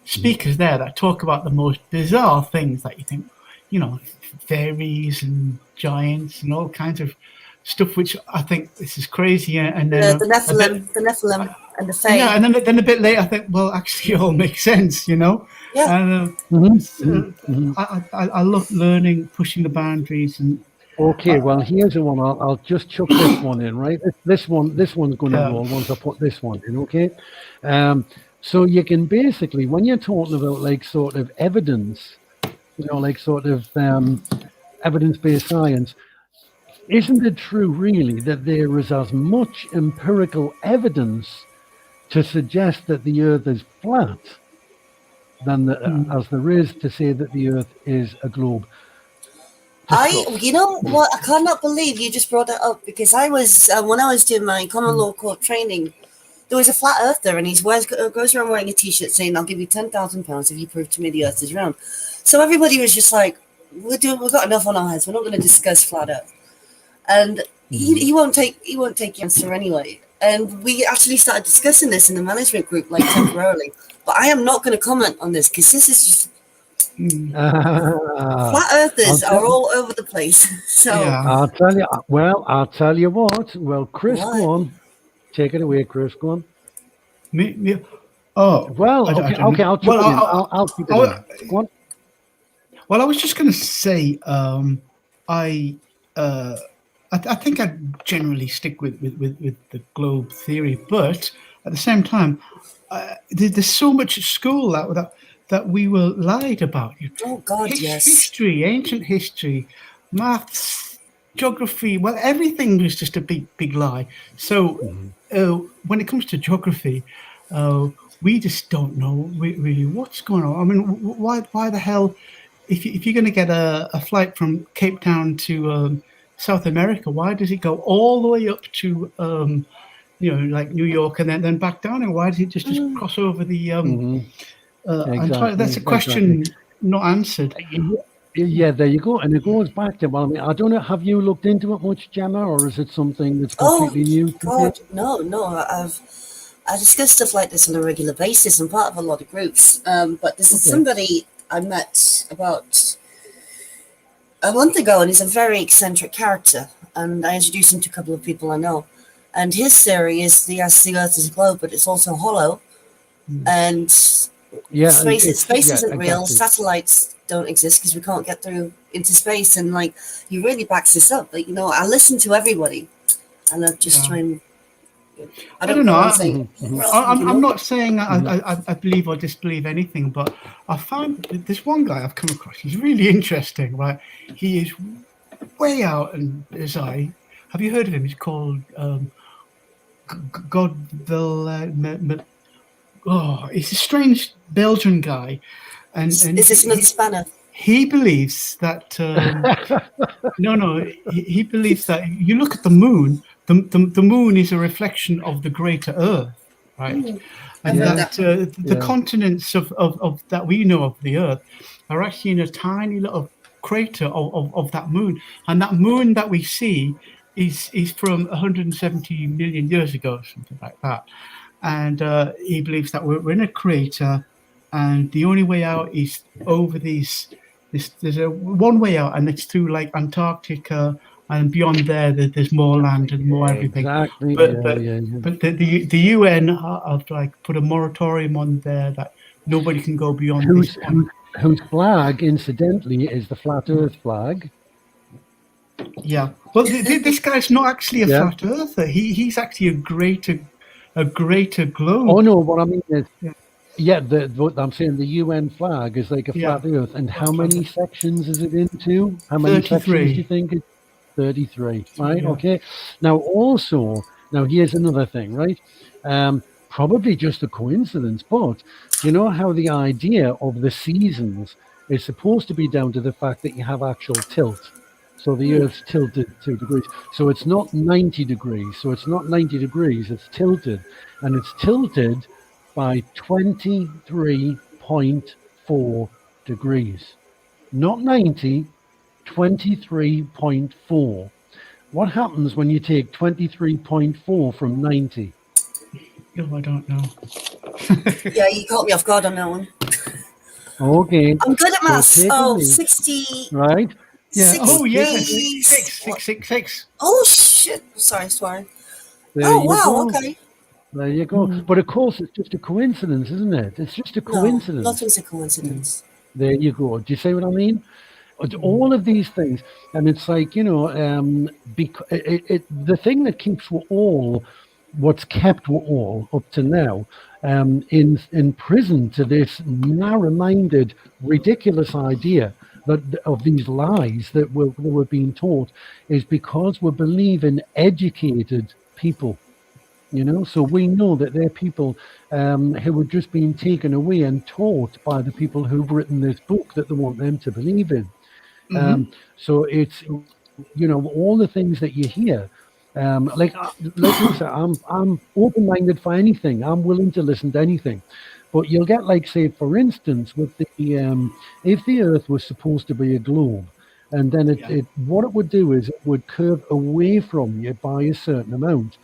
[SPEAKER 2] speakers there that talk about the most bizarre things that you think, you know, fairies and giants and all kinds of stuff, which I think this is crazy. And then
[SPEAKER 3] the Nephilim, and the Fae.
[SPEAKER 2] yeah, and then a bit later, I think, well, actually, it all makes sense, you know.
[SPEAKER 3] Yeah.
[SPEAKER 2] And I love learning, pushing the boundaries, and
[SPEAKER 1] Okay, well, here's the one. I'll just chuck this one in, right? This one's going to roll once I put this one in, okay? So you can basically, when you're talking about like sort of evidence, you know, like sort of evidence-based science, isn't it true really that there is as much empirical evidence to suggest that the Earth is flat than as there is to say that the Earth is a globe?
[SPEAKER 3] You know what? I cannot believe you just brought that up, because I was when I was doing my common law court training, there was a flat earther, and he goes around wearing a T-shirt saying, "I'll give you £10,000 if you prove to me the Earth is round." So everybody was just like, "We've got enough on our heads. We're not going to discuss flat Earth." And he won't take your answer anyway. And we actually started discussing this in the management group, like temporarily. But I am not going to comment on this because this is just flat earthers are all over the place. So
[SPEAKER 2] Yeah.
[SPEAKER 1] I'll tell you. Well, I'll tell you what. Well, Chris,
[SPEAKER 3] What?
[SPEAKER 1] go on. Take it away, Chris. Go on.
[SPEAKER 2] Me. Oh.
[SPEAKER 1] Well,
[SPEAKER 2] I don't
[SPEAKER 1] okay.
[SPEAKER 2] know.
[SPEAKER 1] I'll keep it. I'll keep it in. Go on.
[SPEAKER 2] Well, I was just going to say, I think I generally stick with the globe theory, but at the same time, there's so much at school that we were lied about.
[SPEAKER 3] oh God, yes.
[SPEAKER 2] History, ancient history, maths, geography. Well, everything was just a big lie. So when it comes to geography, we just don't know really what's going on. I mean, why the hell? If you're going to get a flight from Cape Town to South America, why does it go all the way up to like New York and then back down? And why does it just cross over the?
[SPEAKER 1] Exactly,
[SPEAKER 2] that's a question not answered.
[SPEAKER 1] Yeah, there you go. And it goes back to, well, I mean, I don't know, have you looked into it much, Gemma, or is it something that's completely new to you?
[SPEAKER 3] God, no. I discuss stuff like this on a regular basis. I'm part of a lot of groups. But this is somebody I met about a month ago, and he's a very eccentric character. And I introduced him to a couple of people I know. And his theory is the Earth is a globe, but it's also hollow. And space isn't real. Satellites don't exist because we can't get through into space. And like, he really backs this up. But I listen to everybody, and I just try and. I don't know.
[SPEAKER 2] I'm not saying I believe or disbelieve anything, but I find this one guy I've come across. He's really interesting, right? He is way out and his eye. Have you heard of him? He's called Godville. He's a strange Belgian guy, and
[SPEAKER 3] is this another spanner?
[SPEAKER 2] He believes that he believes that you look at the moon. The moon is a reflection of the greater Earth, right? And that the continents of that we know of the Earth are actually in a tiny little crater of that moon. And that moon that we see is from 170 million years ago, something like that. And he believes that we're in a crater, and the only way out is over these. There's a one way out, and it's through like Antarctica. And beyond there's more land and more everything.
[SPEAKER 1] Exactly.
[SPEAKER 2] But the UN have like put a moratorium on there that nobody can go beyond this one.
[SPEAKER 1] Whose flag, incidentally, is the Flat Earth flag.
[SPEAKER 2] Yeah. Well, this guy's not actually a flat earther. He's actually a greater globe.
[SPEAKER 1] Oh no, what I mean is, I'm saying the UN flag is like a flat Earth. And how many sections is it into? How many
[SPEAKER 2] 33.
[SPEAKER 1] sections do you think? 33, right? Yeah. Okay. Now here's another thing, right? Probably just a coincidence, but you know how the idea of the seasons is supposed to be down to the fact that you have actual tilt. So the Earth's tilted 2 degrees. So it's not 90 degrees. So it's not 90 degrees. It's tilted. And it's tilted by 23.4 degrees. Not 90, 23.4. What happens when you take 23.4 from 90?
[SPEAKER 2] Oh, I don't know.
[SPEAKER 3] Yeah, you caught me off guard on that one.
[SPEAKER 1] Okay.
[SPEAKER 3] I'm good at maths. 60.
[SPEAKER 1] Right?
[SPEAKER 2] Yeah.
[SPEAKER 3] 60,
[SPEAKER 2] 6.
[SPEAKER 3] Oh, shit. Sorry, swearing.
[SPEAKER 1] There you
[SPEAKER 3] wow.
[SPEAKER 1] go.
[SPEAKER 3] Okay.
[SPEAKER 1] There you go. But of course, it's just a coincidence, isn't it? It's just a coincidence.
[SPEAKER 3] No, nothing's a coincidence.
[SPEAKER 1] There you go. Do you see what I mean? All of these things, and it's like, the thing that keeps what's kept all up to now, in prison to this narrow-minded, ridiculous idea of these lies that we're being taught, is because we believe in educated people. So we know that they're people who are just being taken away and taught by the people who've written this book that they want them to believe in. So it's, all the things that you hear, like I said, I'm open-minded for anything. I'm willing to listen to anything. But you'll get, like, say, for instance, with the if the Earth was supposed to be a globe, and then
[SPEAKER 2] Yeah.
[SPEAKER 1] what it would do is it would curve away from you by a certain amount.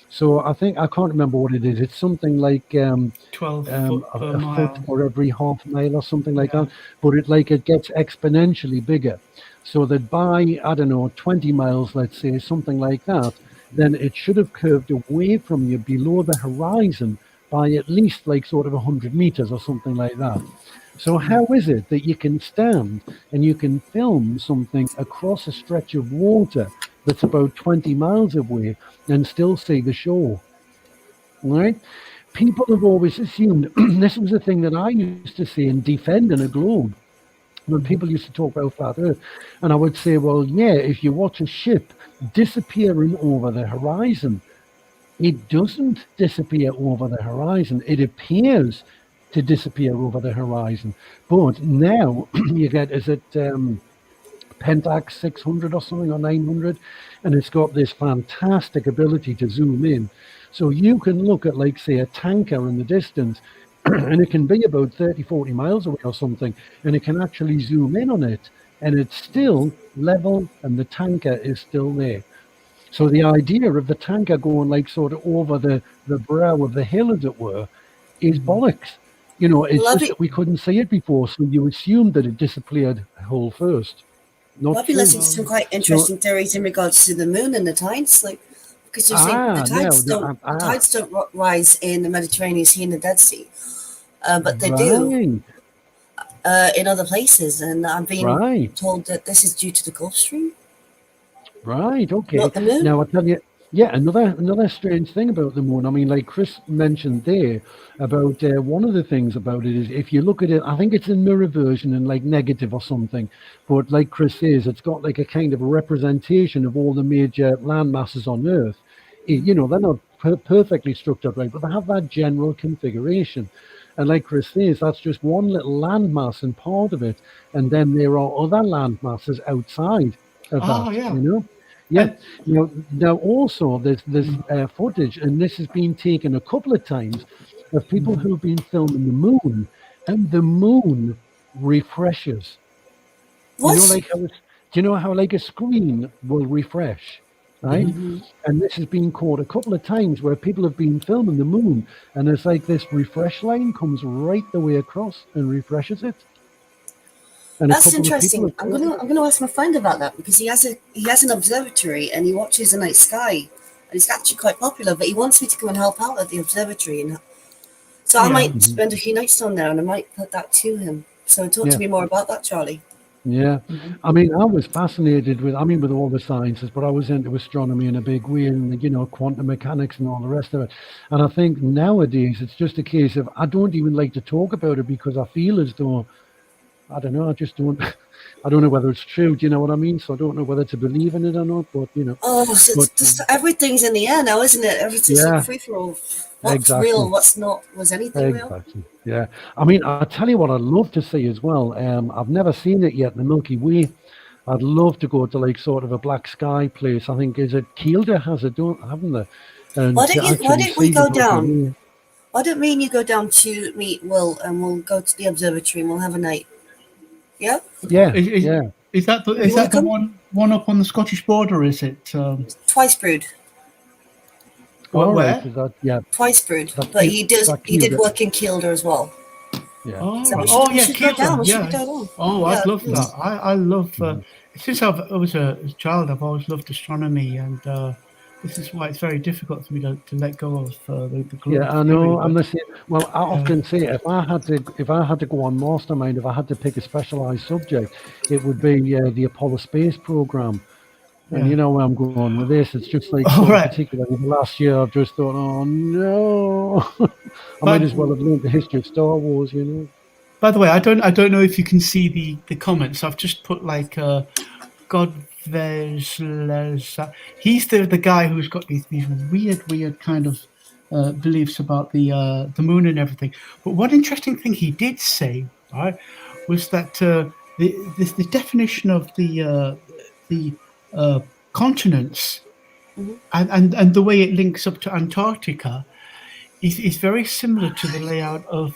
[SPEAKER 1] So I think I can't remember what it is. It's something like
[SPEAKER 2] 12 foot per
[SPEAKER 1] a foot
[SPEAKER 2] mile.
[SPEAKER 1] for every half mile or something like
[SPEAKER 2] Yeah.
[SPEAKER 1] that. But it gets exponentially bigger. So that by, I don't know, 20 miles, let's say, something like that, then it should have curved away from you below the horizon by at least like sort of 100 meters or something like that. So how is it that you can stand and you can film something across a stretch of water that's about 20 miles away and still see the shore? Right? People have always assumed this was a thing that I used to say and defend in a globe when people used to talk about flat Earth, and I would say, well, yeah, if you watch a ship disappearing over the horizon, it doesn't disappear over the horizon. It appears to disappear over the horizon. But now you get, is it Pentax 600 or something, or 900? And it's got this fantastic ability to zoom in. So you can look at, like, say, a tanker in the distance, and it can be about 30, 40 miles away or something, and it can actually zoom in on it, and it's still level, and the tanker is still there. So the idea of the tanker going like sort of over the brow of the hill, as it were, is bollocks. You know, it's
[SPEAKER 3] Well,
[SPEAKER 1] just that we couldn't see it before, so you assumed that it disappeared whole first. Not
[SPEAKER 3] I've been
[SPEAKER 1] true.
[SPEAKER 3] listening to some quite
[SPEAKER 1] So,
[SPEAKER 3] interesting theories in regards to the moon and the tides, like because you think the tides don't rise in the Mediterranean Sea and the Dead Sea, but they do in other places, and I'm being told that this is due to the Gulf Stream.
[SPEAKER 1] Right, okay.
[SPEAKER 3] Not the moon?
[SPEAKER 1] Now I'll tell you, yeah, another strange thing about the moon. I mean, like Chris mentioned there about one of the things about it is if you look at it, I think it's in mirror version and like negative or something. But like Chris says, it's got like a kind of a representation of all the major land masses on Earth. You know, they're not perfectly structured right, but they have that general configuration. And like Chris says, that's just one little landmass and part of it. And then there are other land masses outside of that,
[SPEAKER 2] yeah.
[SPEAKER 1] you know? Yeah. Now also there's footage, and this has been taken a couple of times, of people who've been filming the moon, and the moon refreshes.
[SPEAKER 3] What?
[SPEAKER 1] You know, like do you know how like a screen will refresh, right? And this has been caught a couple of times where people have been filming the moon, and it's like this refresh line comes right the way across and refreshes it. And
[SPEAKER 3] that's interesting. I'm gonna ask my friend about that, because he has an observatory and he watches the night sky, and it's actually quite popular. But he wants me to come and help out at the observatory, and so I might spend a few nights down there, and I might put that to him. So talk to me more about that, Charlie.
[SPEAKER 1] Yeah, I mean, I was fascinated with all the sciences, but I was into astronomy in a big way, and quantum mechanics and all the rest of it. And I think nowadays it's just a case of I don't even like to talk about it, because I feel as though, I don't know, I just don't. I don't know whether it's true. Do you know what I mean? So I don't know whether to believe in it or not. But
[SPEAKER 3] Oh, so just everything's in the air now, isn't it? Everything's like free for all. What's real? What's not? Was anything real?
[SPEAKER 1] Yeah. I mean, I'll tell you what I'd love to see as well. I've never seen it yet, the Milky Way. I'd love to go to like sort of a black sky place. I think, is it Kielder has it, haven't they? And
[SPEAKER 3] why don't we go down? Why don't me and you go down to meet Will, and we'll go to the observatory and we'll have a night? Yeah.
[SPEAKER 1] Yeah.
[SPEAKER 2] Is that the one up on the Scottish border? Is it
[SPEAKER 3] Twice Brewed?
[SPEAKER 2] Where?
[SPEAKER 3] Twice Brewed, but he did work in Kielder as well.
[SPEAKER 1] Yeah.
[SPEAKER 3] So we should go down.
[SPEAKER 2] I'd love that. I love. Since I was a child, I've always loved astronomy, and this is why it's very difficult for me to let go of the globe.
[SPEAKER 1] Yeah, I know. I'm the same. Well, I often say if I had to go on Mastermind, if I had to pick a specialized subject, it would be the Apollo space program. And you know where I'm going with this. It's just like, particularly last year, I've just thought, oh no, I might as well have learned the history of Star Wars,
[SPEAKER 2] By the way, I don't know if you can see the comments. I've just put like God. He's the guy who's got these weird kind of beliefs about the moon and everything. But one interesting thing he did say, right, was that the definition of the continents and the way it links up to Antarctica is very similar to the layout of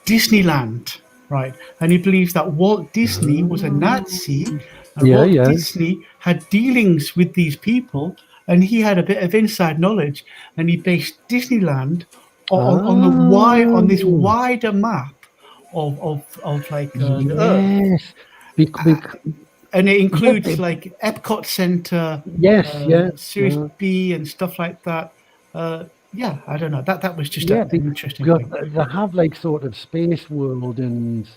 [SPEAKER 2] Disneyland, right? And he believes that Walt Disney was a Nazi, Walt Disney had dealings with these people, and he had a bit of inside knowledge, and he based Disneyland on this wider map of like the Earth.
[SPEAKER 1] Yes.
[SPEAKER 2] And it includes like Epcot Center, Series B, and stuff like that. I don't know. That was just an interesting thing.
[SPEAKER 1] They have like sort of Space World and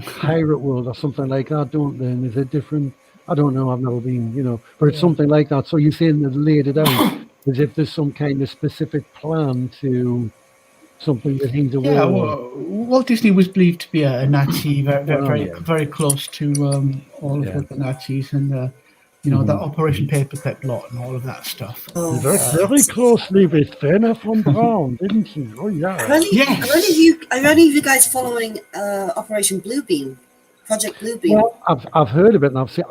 [SPEAKER 1] Pirate World or something like that, don't they? And is it different? I don't know. I've never been, but it's something like that. So you're saying they've laid it out as if there's some kind of specific plan to something that he's aware of.
[SPEAKER 2] Well, Walt Disney was believed to be a Nazi, very close to all of the Nazis, and that Operation Paperclip lot and all of that stuff.
[SPEAKER 1] Very closely with Werner von Braun, didn't he? Oh yeah.
[SPEAKER 3] Are any of you guys following Operation Bluebeam? Project Bluebeam?
[SPEAKER 1] Well, I've heard of it, and I've said,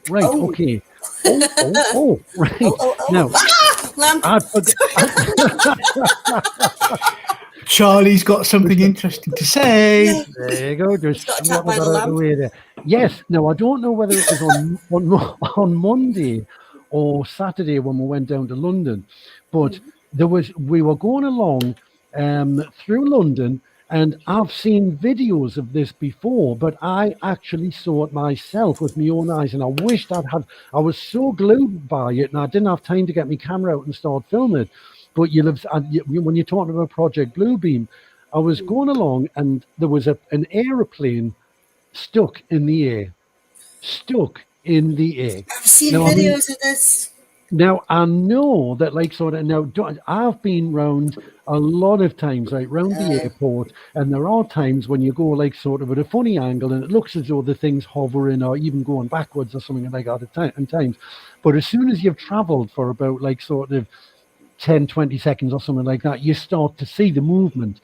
[SPEAKER 1] right, okay. Right. Now,
[SPEAKER 2] Charlie's got something interesting to say.
[SPEAKER 1] There you go. Just there. Yes. Now, I don't know whether it was on Monday or Saturday when we went down to London, but we were going along through London. And I've seen videos of this before, but I actually saw it myself with my own eyes. And I wished I was so glued by it, and I didn't have time to get my camera out and start filming it. But when you're talking about Project Bluebeam, I was going along, and there was an aeroplane stuck in the air.
[SPEAKER 3] I've seen videos of this.
[SPEAKER 1] Now, I know that I've been round a lot of times, like round the airport, and there are times when you go like sort of at a funny angle and it looks as though the thing's hovering or even going backwards or something like that at times. But as soon as you've traveled for about like sort of 10, 20 seconds or something like that, you start to see the movement.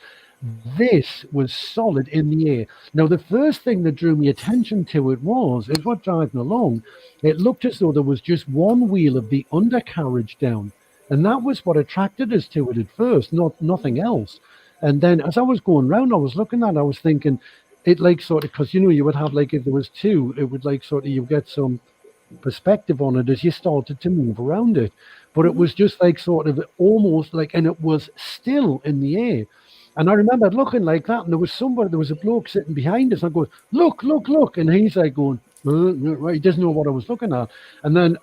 [SPEAKER 1] This was solid in the air. Now, the first thing that drew me attention to it was what driving along, it looked as though there was just one wheel of the undercarriage down. And that was what attracted us to it at first, nothing else. And then as I was going round, I was looking at it, I was thinking, it like sort of, because, you would have like, if there was two, it would like sort of, you get some perspective on it as you started to move around it. But it was just like sort of almost like, and it was still in the air. And I remember looking like that, and there was a bloke sitting behind us. I go, look, and he's like going, he doesn't know what I was looking at. And then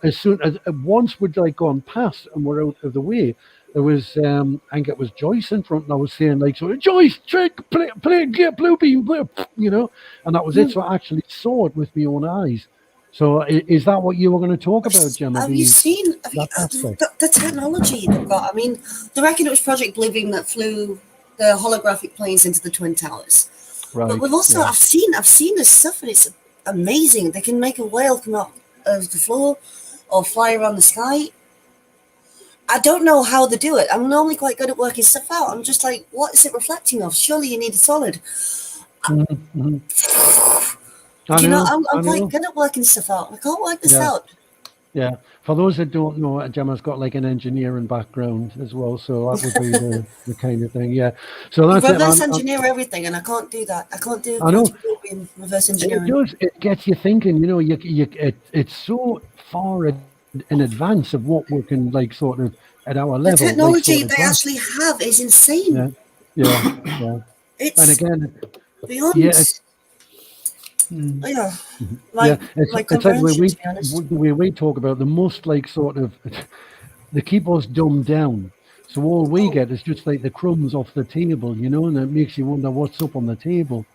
[SPEAKER 1] once we'd like gone past and we're out of the way, there was I think it was Joyce in front, and I was saying like sort of, Joyce, play, get Bluebeam, and that was it. So I actually saw it with my own eyes. So is that what you were going to talk about, Gemma?
[SPEAKER 3] Have you seen the technology they've got? I mean, they reckon it was Project Bluebeam that flew the holographic planes into the Twin Towers. Right. But we've also, I've seen this stuff, and it's amazing. They can make a whale come out of the floor or fly around the sky. I don't know how they do it. I'm normally quite good at working stuff out. I'm just like, what is it reflecting off? Surely you need a solid.
[SPEAKER 1] Mm-hmm.
[SPEAKER 3] I'm quite good at working stuff out. I can't work this out.
[SPEAKER 1] Yeah. For those that don't know, Gemma's got like an engineering background as well, so that would be the kind of thing. Yeah. So that's
[SPEAKER 3] reverse engineer everything, and I can't do that. I can't do reverse engineering.
[SPEAKER 1] It does. It gets you thinking. It's so far in advance of what we can like sort of at our level.
[SPEAKER 3] The technology they actually have is insane.
[SPEAKER 1] Yeah.
[SPEAKER 3] It's
[SPEAKER 1] and again,
[SPEAKER 3] beyond.
[SPEAKER 1] Yeah.
[SPEAKER 3] It's
[SPEAKER 1] like the way we talk about the most like sort of they keep us dumbed down, so all we get is just like the crumbs off the table, and it makes you wonder what's up on the table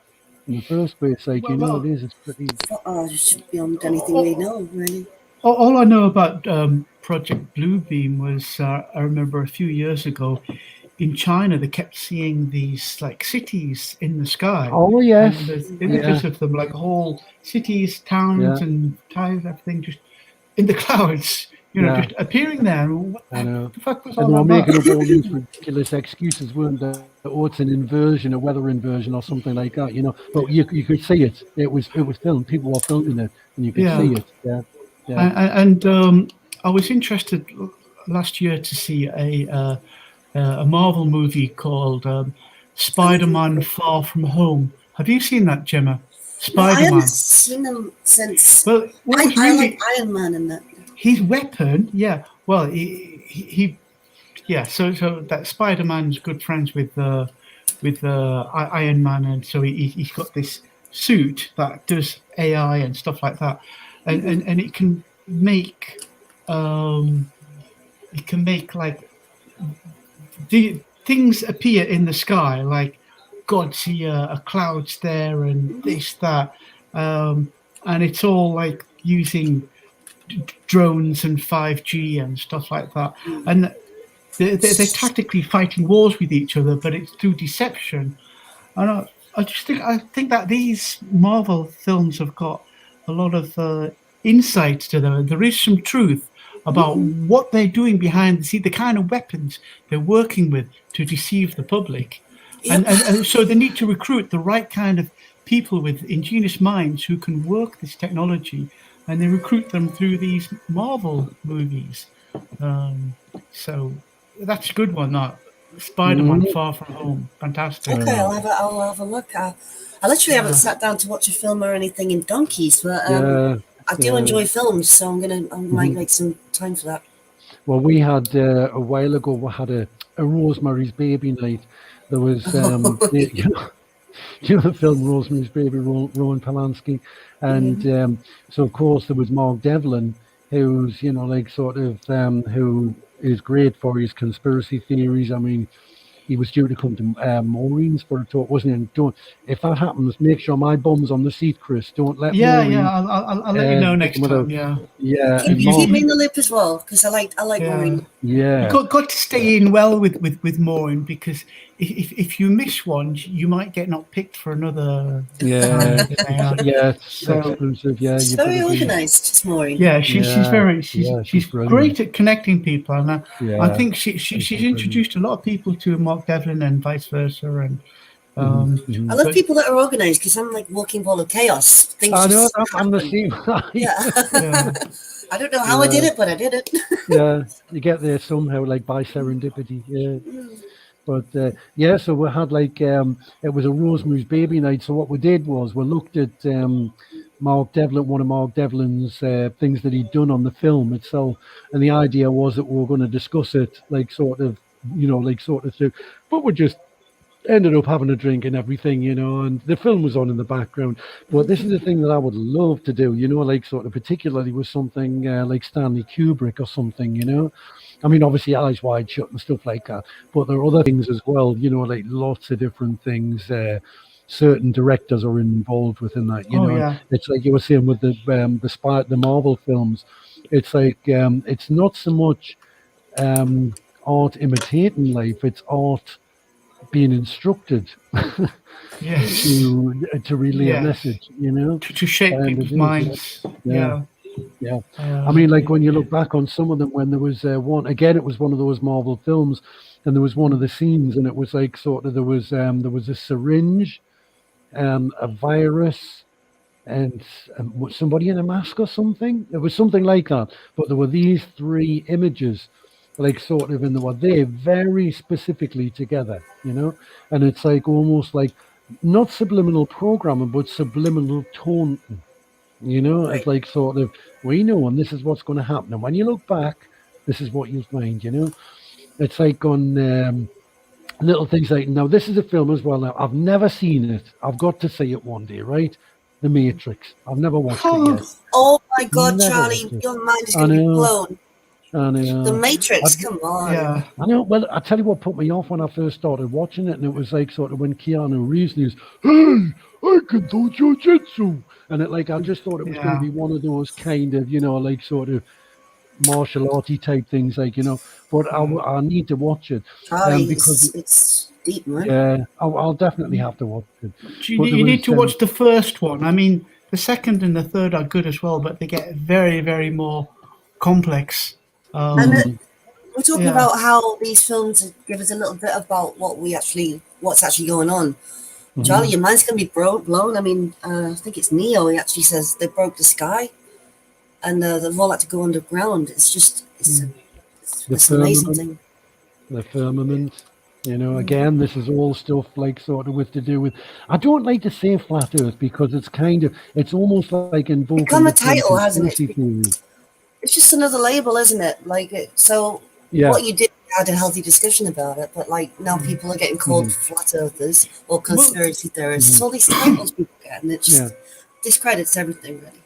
[SPEAKER 1] in the first place. Like it's pretty.
[SPEAKER 3] It should be on anything we know, really.
[SPEAKER 2] All I know about Project Bluebeam was I remember a few years ago. In China, they kept seeing these like cities in the sky.
[SPEAKER 1] Oh yes,
[SPEAKER 2] and there's images of them, like whole cities, towns, and towns, everything just in the clouds. Just appearing there.
[SPEAKER 1] I know.
[SPEAKER 2] The fuck was
[SPEAKER 1] and
[SPEAKER 2] all
[SPEAKER 1] they were
[SPEAKER 2] that?
[SPEAKER 1] making up all these ridiculous excuses, weren't they? Oh, it's an inversion, a weather inversion, or something like that. But you could see it. It was filmed. People were filming it, and you could see it. Yeah.
[SPEAKER 2] And I was interested last year to see a Marvel movie called Spider-Man Far From Home. Have you seen that, Gemma?
[SPEAKER 3] Well, I
[SPEAKER 2] Spider-Man.
[SPEAKER 3] haven't seen them since.
[SPEAKER 2] Well, what was
[SPEAKER 3] I
[SPEAKER 2] really
[SPEAKER 3] like Iron Man and that.
[SPEAKER 2] his weapon? Yeah. Well, he yeah. So that Spider-Man's good friends with Iron Man, and so he's got this suit that does AI and stuff like that, and it can make like the things appear in the sky, like God's here, a cloud's there, and this that, and it's all like using drones and 5G and stuff like that, and they're tactically fighting wars with each other, but it's through deception. And I think that these Marvel films have got a lot of insights to them. There is some truth about what they're doing behind the scenes, the kind of weapons they're working with to deceive the public. And so they need to recruit the right kind of people with ingenious minds who can work this technology, and they recruit them through these Marvel movies. So that's a good one, that Spider-Man Far From Home. Fantastic.
[SPEAKER 3] Okay, I'll have a look. I literally haven't sat down to watch a film or anything in donkeys, but I do enjoy films, so I might make some time for that.
[SPEAKER 1] Well, we had a while ago. We had a Rosemary's Baby night. There was, you know the film Rosemary's Baby, Roman Polanski, and so of course there was Mark Devlin, who's who is great for his conspiracy theories. I mean, he was due to come to Maureen's for a talk, wasn't he? And don't, if that happens, make sure my bum's on the seat, Chris. Don't let Maureen.
[SPEAKER 2] I'll let you know next time. Yeah.
[SPEAKER 3] Keep me in the loop as well, because I like Maureen.
[SPEAKER 1] Yeah.
[SPEAKER 2] You've got to stay in well with Maureen, because if you miss one, you might get not picked for another.
[SPEAKER 1] So exclusive. Yeah,
[SPEAKER 3] she's very organised, Maureen.
[SPEAKER 2] Yeah, she's great at connecting people, and I think she's introduced a lot of people to Mark Devlin and vice versa. And
[SPEAKER 3] I love people that are organised, because I'm like walking ball of chaos.
[SPEAKER 1] I know, I'm the same.
[SPEAKER 3] I don't know how I did it, but I did it.
[SPEAKER 1] You get there somehow, like by serendipity. But so we had it was a Rosemary's Baby night. So what we did was we looked at Mark Devlin, one of Mark Devlin's things that he'd done on the film itself, and the idea was that we were going to discuss it, through. But we just ended up having a drink and everything, and the film was on in the background. But this is the thing that I would love to do, particularly with something like Stanley Kubrick or something, I mean, obviously Eyes Wide Shut and stuff like that, but there are other things as well, like lots of different things. Certain directors are involved within that, It's like you were saying with the Marvel films. It's like it's not so much art imitating life; it's art being instructed to relay a message,
[SPEAKER 2] to shape people's minds.
[SPEAKER 1] I mean, like when you look back on some of them, when there was it was one of those Marvel films, and there was one of the scenes, and it was like there was a syringe, a virus, and somebody in a mask or something. It was something like that. But there were these three images, and they were there very specifically together, and it's like almost like not subliminal programming, but subliminal taunting. It's like we know, and this is what's going to happen. And when you look back, this is what you'll find, It's like on little things like, now this is a film as well. Now, I've never seen it. I've got to see it one day, right? The Matrix. I've never watched it yet.
[SPEAKER 3] Oh my God, Charlie, your mind is going to be blown.
[SPEAKER 1] I know.
[SPEAKER 3] The Matrix, come on.
[SPEAKER 1] Yeah. I know. Well, I tell you what put me off when I first started watching it, and it was like when Keanu Reeves was, hey, I can do jiu-jitsu. And I just thought it was going to be one of those kind of, martial arty type things, but I need to watch it.
[SPEAKER 3] Because it's deep, right?
[SPEAKER 1] Yeah, I'll definitely have to watch it.
[SPEAKER 2] You need to watch the first one. I mean, the second and the third are good as well, but they get very, very more complex.
[SPEAKER 3] And we're talking about how these films give us a little bit about what's actually going on. Charlie, your mind's going to be blown. I mean, I think it's Neo. He actually says they broke the sky, and they've all had to go underground. It's just, it's an amazing thing.
[SPEAKER 1] The firmament. You know, again, this is all stuff like sort of with to do with. I don't like to say flat Earth because it's kind of, it's almost like invoking
[SPEAKER 3] Become a
[SPEAKER 1] the term
[SPEAKER 3] title, hasn't it?
[SPEAKER 1] conspiracy theory.
[SPEAKER 3] It's just another label, isn't it? Like, so
[SPEAKER 1] Yeah.
[SPEAKER 3] what you did, you had a healthy discussion about it, but like now people are getting called flat earthers or conspiracy theorists. It's all these titles people get, and it just discredits everything, really.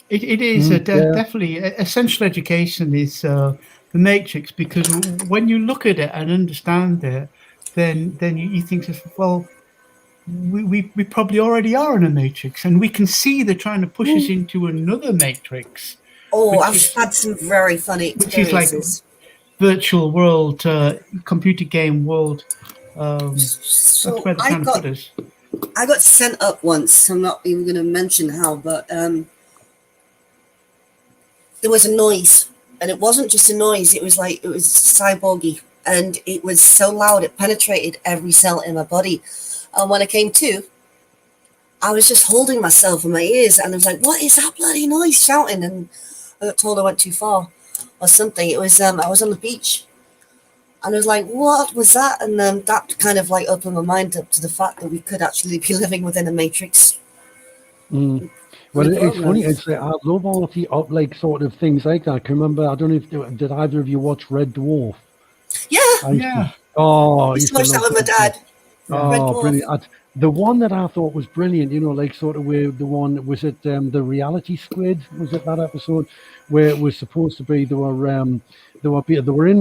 [SPEAKER 2] It is definitely essential education is the matrix, because when you look at it and understand it, then you think, well, we probably already are in a matrix, and we can see they're trying to push us into another matrix.
[SPEAKER 3] Oh, I've had some very funny experiences.
[SPEAKER 2] Which is like virtual world, computer game world.
[SPEAKER 3] So
[SPEAKER 2] that's where they're trying to put us.
[SPEAKER 3] I got sent up once. I'm not even going to mention how, but there was a noise, and it wasn't just a noise. It was cyborgy, and it was so loud it penetrated every cell in my body. And when I came to, I was just holding myself in my ears, and I was like, "What is that bloody noise?" Shouting, and I got told I went too far or something. It was I was on the beach, and I was like, "What was that?" And that kind of like opened my mind up to the fact that we could actually be living within a matrix.
[SPEAKER 1] Well, it's funny. It's I love all the like sort of things like that. I can remember. I don't know if did either of you watch Red Dwarf?
[SPEAKER 3] Yeah.
[SPEAKER 1] Oh,
[SPEAKER 3] I used to watch that with my dad.
[SPEAKER 1] Oh, brilliant! The one that I thought was brilliant, you know, like sort of where the one was it the reality squid, was it that episode where it was supposed to be they were in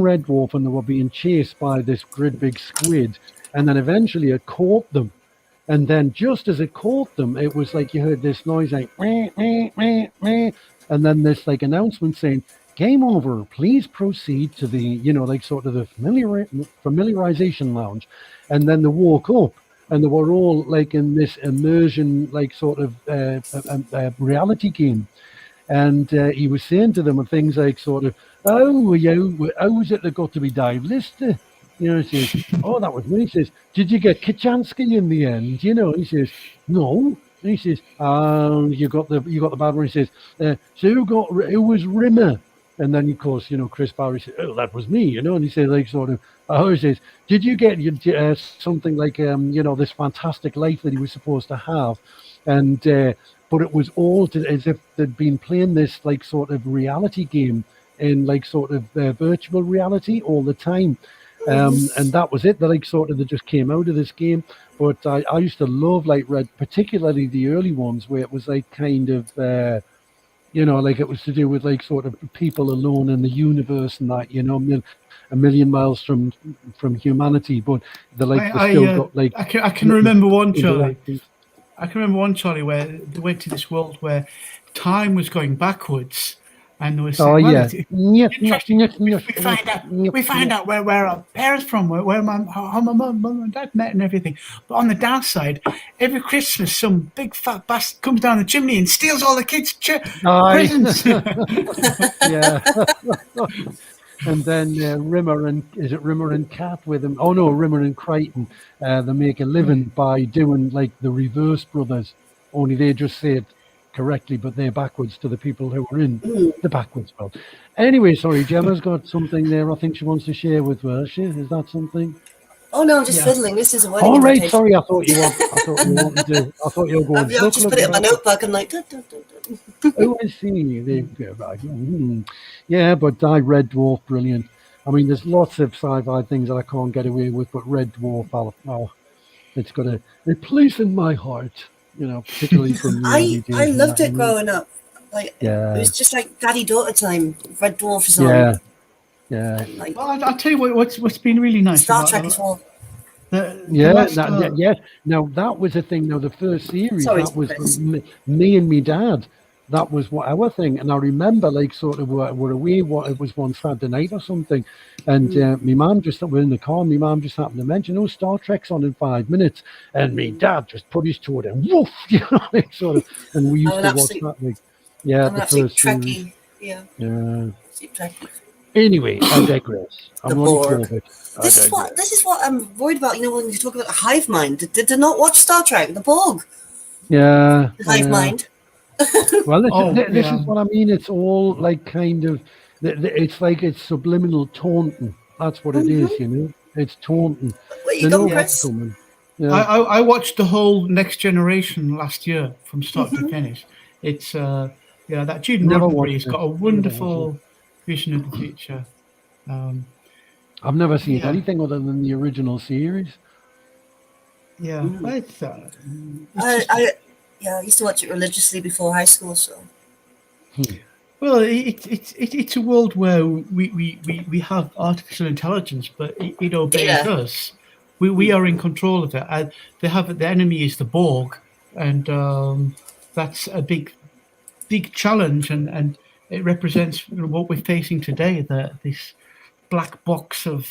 [SPEAKER 1] Red Dwarf and they were being chased by this great big squid, and then eventually it caught them. And then just as it caught them, it was like you heard this noise like, meh, meh, meh, meh, and then this like announcement saying, "Game over, please proceed to the," you know, like sort of the familiarization lounge. And then they woke up and they were all like in this immersion, like sort of reality game. And he was saying to them things like sort of, how was it that got to be dive listed? You know, he says, "Oh, that was me." He says, "Did you get Kachansky in the end?" You know, he says, "No." And he says, you got the bad one." He says, "So who was Rimmer?" And then of course, you know, Chris Barry said, "Oh, that was me," you know, and he said like sort of, he says, "Did you get something like you know, this fantastic life that he was supposed to have?" And but it was all as if they'd been playing this like sort of reality game in like sort of virtual reality all the time. And that was it. They like sort of they just came out of this game. But I used to love like particularly the early ones where it was like kind of you know, like it was to do with like sort of people alone in the universe and that, you know, a million miles from humanity. But they got like
[SPEAKER 2] I can remember one, Charlie. I can remember one, Charlie, where they went to this world where time was going backwards. And they were saying, we find out where our parents from, how my mum and dad met and everything. But on the downside, every Christmas, some big fat bastard comes down the chimney and steals all the kids' presents.
[SPEAKER 1] And then Rimmer and Cat with him? Oh no, Rimmer and Crichton. They make a living by doing like the Reverse Brothers. Only they just say it correctly, but they're backwards to the people who are in the backwards world. Anyway, sorry, Gemma's got something there I think she wants to share with us. Is that something?
[SPEAKER 3] Oh no, I'm just fiddling. This is a wedding.
[SPEAKER 1] Oh right, sorry, I thought you were going.
[SPEAKER 3] I've just put it in my notebook. I'm like, dun, dun, dun, dun.
[SPEAKER 1] Oh, I see. Yeah, but Red Dwarf, brilliant. I mean, there's lots of sci-fi things that I can't get away with, but Red Dwarf, it's got a place in my heart. You know, particularly from
[SPEAKER 3] I loved it growing up. Like, it was just like daddy-daughter time. Red Dwarf is on.
[SPEAKER 1] Yeah.
[SPEAKER 3] Like,
[SPEAKER 2] well, I'll tell you what's been really nice.
[SPEAKER 3] Star Trek as well.
[SPEAKER 1] Now that was a thing. Now the first series that was me and me dad. That was what our thing. And I remember like sort of we're away. It was one Saturday night or something, and my mum we're in the car. My mum just happened to mention, "Oh, Star Trek's on in 5 minutes," and me dad just put his toe down, woof, you know, like sort of. And we used to watch that. Like, the first series.
[SPEAKER 3] Yeah.
[SPEAKER 1] Anyway, I digress. I'm
[SPEAKER 3] Borg. This is what I'm worried about. You know, when you talk about the hive mind, did they not watch Star Trek? The Borg.
[SPEAKER 1] Yeah.
[SPEAKER 3] The hive mind.
[SPEAKER 1] Well, this is what I mean. It's all like kind of, it's like it's subliminal taunting. That's what it is, you know. It's taunting.
[SPEAKER 3] Where
[SPEAKER 1] They
[SPEAKER 3] you
[SPEAKER 1] know
[SPEAKER 3] going,
[SPEAKER 1] what's
[SPEAKER 3] Chris?
[SPEAKER 1] coming. Yeah.
[SPEAKER 2] I watched the whole Next Generation last year from start to finish. It's that Gene
[SPEAKER 1] Never
[SPEAKER 2] Roddenberry's
[SPEAKER 1] watched it.
[SPEAKER 2] got a
[SPEAKER 1] Never watched it.
[SPEAKER 2] wonderful vision of the future.
[SPEAKER 1] I've never seen
[SPEAKER 2] Yeah.
[SPEAKER 1] anything other than the original series.
[SPEAKER 2] Yeah, it's
[SPEAKER 3] I used to watch it religiously before high school. So
[SPEAKER 2] well, it's a world where we have artificial intelligence, but it obeys us. We are in control of it. The enemy is the Borg, and that's a big challenge, and it represents what we're facing today. This black box of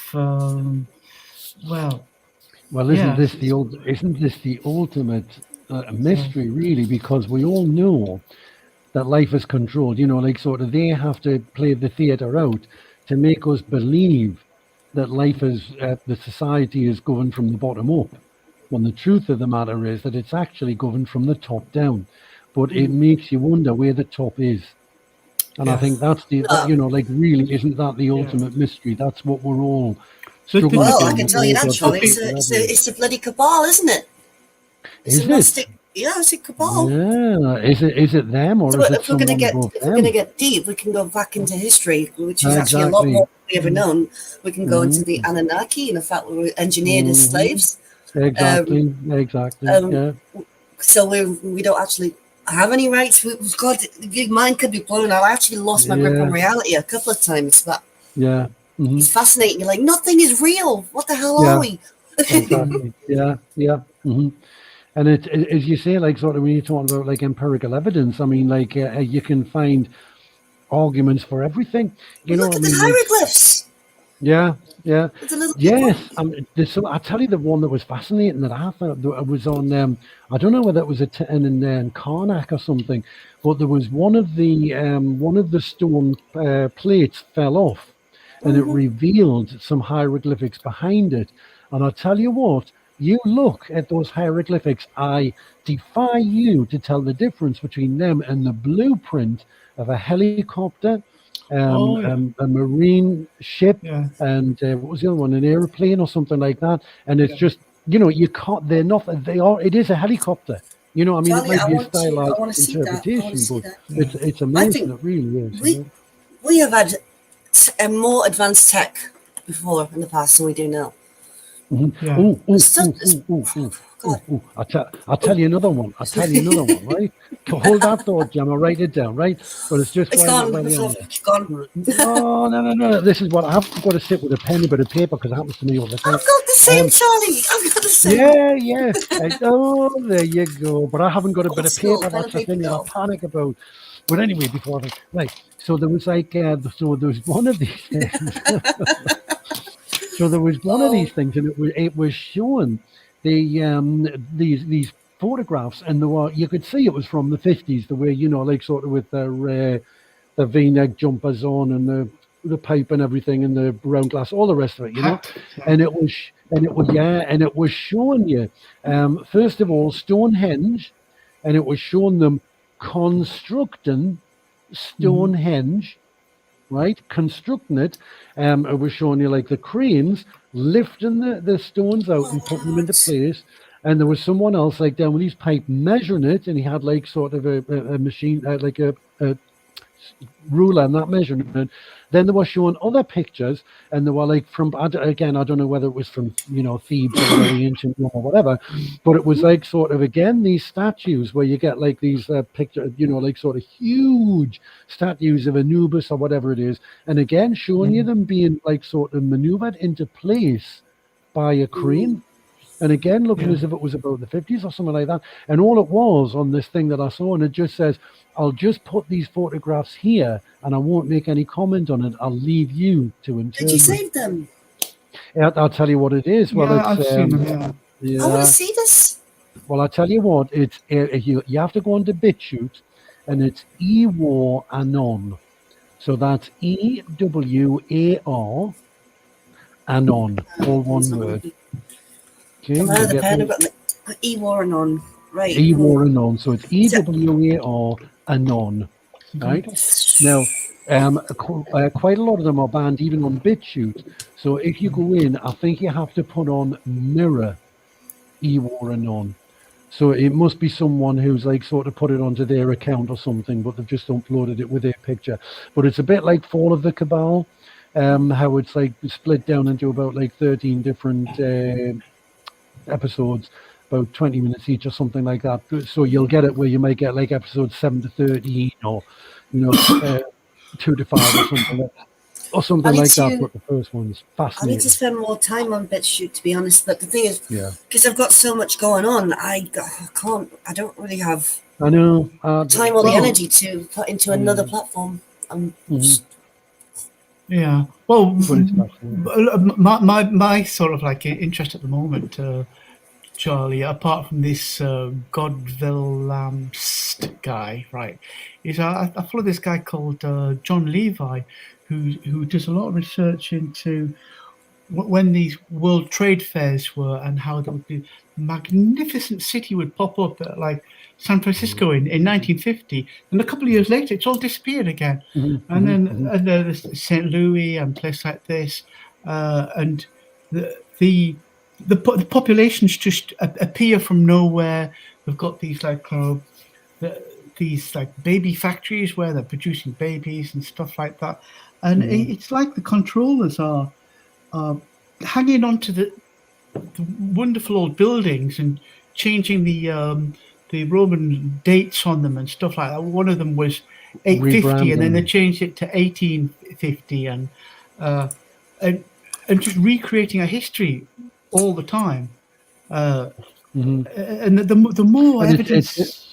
[SPEAKER 1] Well,
[SPEAKER 2] yeah,
[SPEAKER 1] isn't this the ultimate mystery, really? Because we all know that life is controlled. You know, like sort of they have to play the theatre out to make us believe that life is the society is governed from the bottom up. When the truth of the matter is that it's actually governed from the top down. But it makes you wonder where the top is. And I think that's really, isn't that the ultimate mystery? That's what we're all struggling
[SPEAKER 3] well, I
[SPEAKER 1] with.
[SPEAKER 3] can tell you that,
[SPEAKER 1] God's
[SPEAKER 3] Charlie.
[SPEAKER 1] mystery,
[SPEAKER 3] It's a bloody cabal, isn't it? It's
[SPEAKER 1] Is
[SPEAKER 3] a
[SPEAKER 1] it?
[SPEAKER 3] Gnostic. Yeah, it's a cabal.
[SPEAKER 1] Yeah. Is it them or
[SPEAKER 3] So
[SPEAKER 1] is it
[SPEAKER 3] if we're
[SPEAKER 1] someone above
[SPEAKER 3] if we're gonna
[SPEAKER 1] them?
[SPEAKER 3] get deep, we can go back into history, which is actually a lot more than we ever known. We can go into the Anunnaki and the fact we were engineered as slaves.
[SPEAKER 1] Exactly. Yeah.
[SPEAKER 3] So we don't actually have any rights. God, your mind could be blown. I actually lost my grip on reality a couple of times, but
[SPEAKER 1] Yeah.
[SPEAKER 3] it's fascinating. You're like, nothing is real. What the hell are we?
[SPEAKER 1] Exactly. Yeah. And it, as you say, like sort of when you're talking about like empirical evidence, I mean, like you can find arguments for everything. You know,
[SPEAKER 3] Look at
[SPEAKER 1] I
[SPEAKER 3] the
[SPEAKER 1] mean,
[SPEAKER 3] hieroglyphs.
[SPEAKER 1] yeah.
[SPEAKER 3] With the little
[SPEAKER 1] Yes,
[SPEAKER 3] people.
[SPEAKER 1] I tell you the one that was fascinating that I thought that it was on. I don't know whether it was in Karnak or something, but there was one of the stone plates fell off, and it revealed some hieroglyphics behind it. And I tell you what, you look at those hieroglyphics, I defy you to tell the difference between them and the blueprint of a helicopter, a marine ship, and what was the other one? An airplane or something like that. And it's just, you can't. They're not. They are. It is a helicopter. You know, I mean,
[SPEAKER 3] Charlie,
[SPEAKER 1] it might be a
[SPEAKER 3] I want to
[SPEAKER 1] stylized
[SPEAKER 3] see that. I want to
[SPEAKER 1] interpretation,
[SPEAKER 3] see
[SPEAKER 1] but
[SPEAKER 3] that.
[SPEAKER 1] it's amazing. It really is.
[SPEAKER 3] We have had a more advanced tech before in the past than we do now.
[SPEAKER 1] I'll tell you another one. Right? Hold that thought, Gemma. Write it down, right? But it's just
[SPEAKER 3] It's
[SPEAKER 1] right
[SPEAKER 3] gone.
[SPEAKER 1] it's
[SPEAKER 3] gone.
[SPEAKER 1] Oh, no. This is what I've got to sit with a pen and a bit of paper because it happens to me all the time.
[SPEAKER 3] I've got the same, Charlie. I've got the same.
[SPEAKER 1] Yeah. There you go. But I haven't got a bit of paper. That's the thing that I panic about. But anyway, before that, right. So there was like, there was one of these things. So there was one of these things, and it was showing these photographs, and you could see it was from the 50s, the way, like sort of with the V-neck jumpers on and the pipe and everything and the round glass, all the rest of it, and it was showing you first of all Stonehenge, and it was showing them constructing Stonehenge. Right, constructing it. It was showing you like the cranes lifting the stones out and putting them into place. And there was someone else like down with his pipe measuring it, and he had like sort of a machine, like a ruler and that measurement. Then they were showing other pictures, and they were like from, again, I don't know whether it was from, Thebes or very ancient Rome or whatever, but it was like sort of, again, these statues where you get like these pictures, like sort of huge statues of Anubis or whatever it is. And again, showing you them being like sort of maneuvered into place by a crane. And again, looking as if it was about the 50s or something like that. And all it was on this thing that I saw, and it just says, I'll just put these photographs here and I won't make any comment on it. I'll leave you to interpret.
[SPEAKER 3] Did you save them?
[SPEAKER 1] Yeah, I'll tell you what it is. Well,
[SPEAKER 2] I've seen them,
[SPEAKER 3] I want to see this.
[SPEAKER 1] Well, I'll tell you what, it's you have to go into BitChute, and it's Ewar Anon. So that's EWAR Anon, all one word. Okay,
[SPEAKER 3] I've the pen. I've got Ewar Anon. Right.
[SPEAKER 1] Ewar Anon. So it's EWAR Anon. Right? Now, Quite a lot of them are banned even on BitChute. So if you go in, I think you have to put on Mirror Ewar Anon. So it must be someone who's like sort of put it onto their account or something, but they've just uploaded it with their picture. But it's a bit like Fall of the Cabal, how it's like split down into about like 13 different episodes, about 20 minutes each or something like that. So you'll get it where you might get like episodes 7 to 13 or, 2 to 5 or something like that. Or something like that, but the first one's fascinating.
[SPEAKER 3] I need to spend more time on BitChute, to be honest. But the thing is,
[SPEAKER 1] Yeah,
[SPEAKER 3] because I've got so much going on, I don't really have
[SPEAKER 1] I know.
[SPEAKER 3] time or the energy to put into another platform.
[SPEAKER 2] Yeah. Well,
[SPEAKER 1] But it's fascinating.
[SPEAKER 2] my sort of like interest at the moment, Charlie, apart from this Godvillamst guy, right, is I follow this guy called John Levi, who does a lot of research into when these World Trade Fairs were and how there would be magnificent city would pop up at like San Francisco in 1950, and a couple of years later it's all disappeared again. And then there's St. Louis and places like this, and the populations just appear from nowhere. We've got these these like baby factories where they're producing babies and stuff like that, and it's like the controllers are hanging on to the wonderful old buildings and changing the Roman dates on them and stuff like that. One of them was 850, and then they changed it to 1850, and just recreating a history all the time. And the more evidence.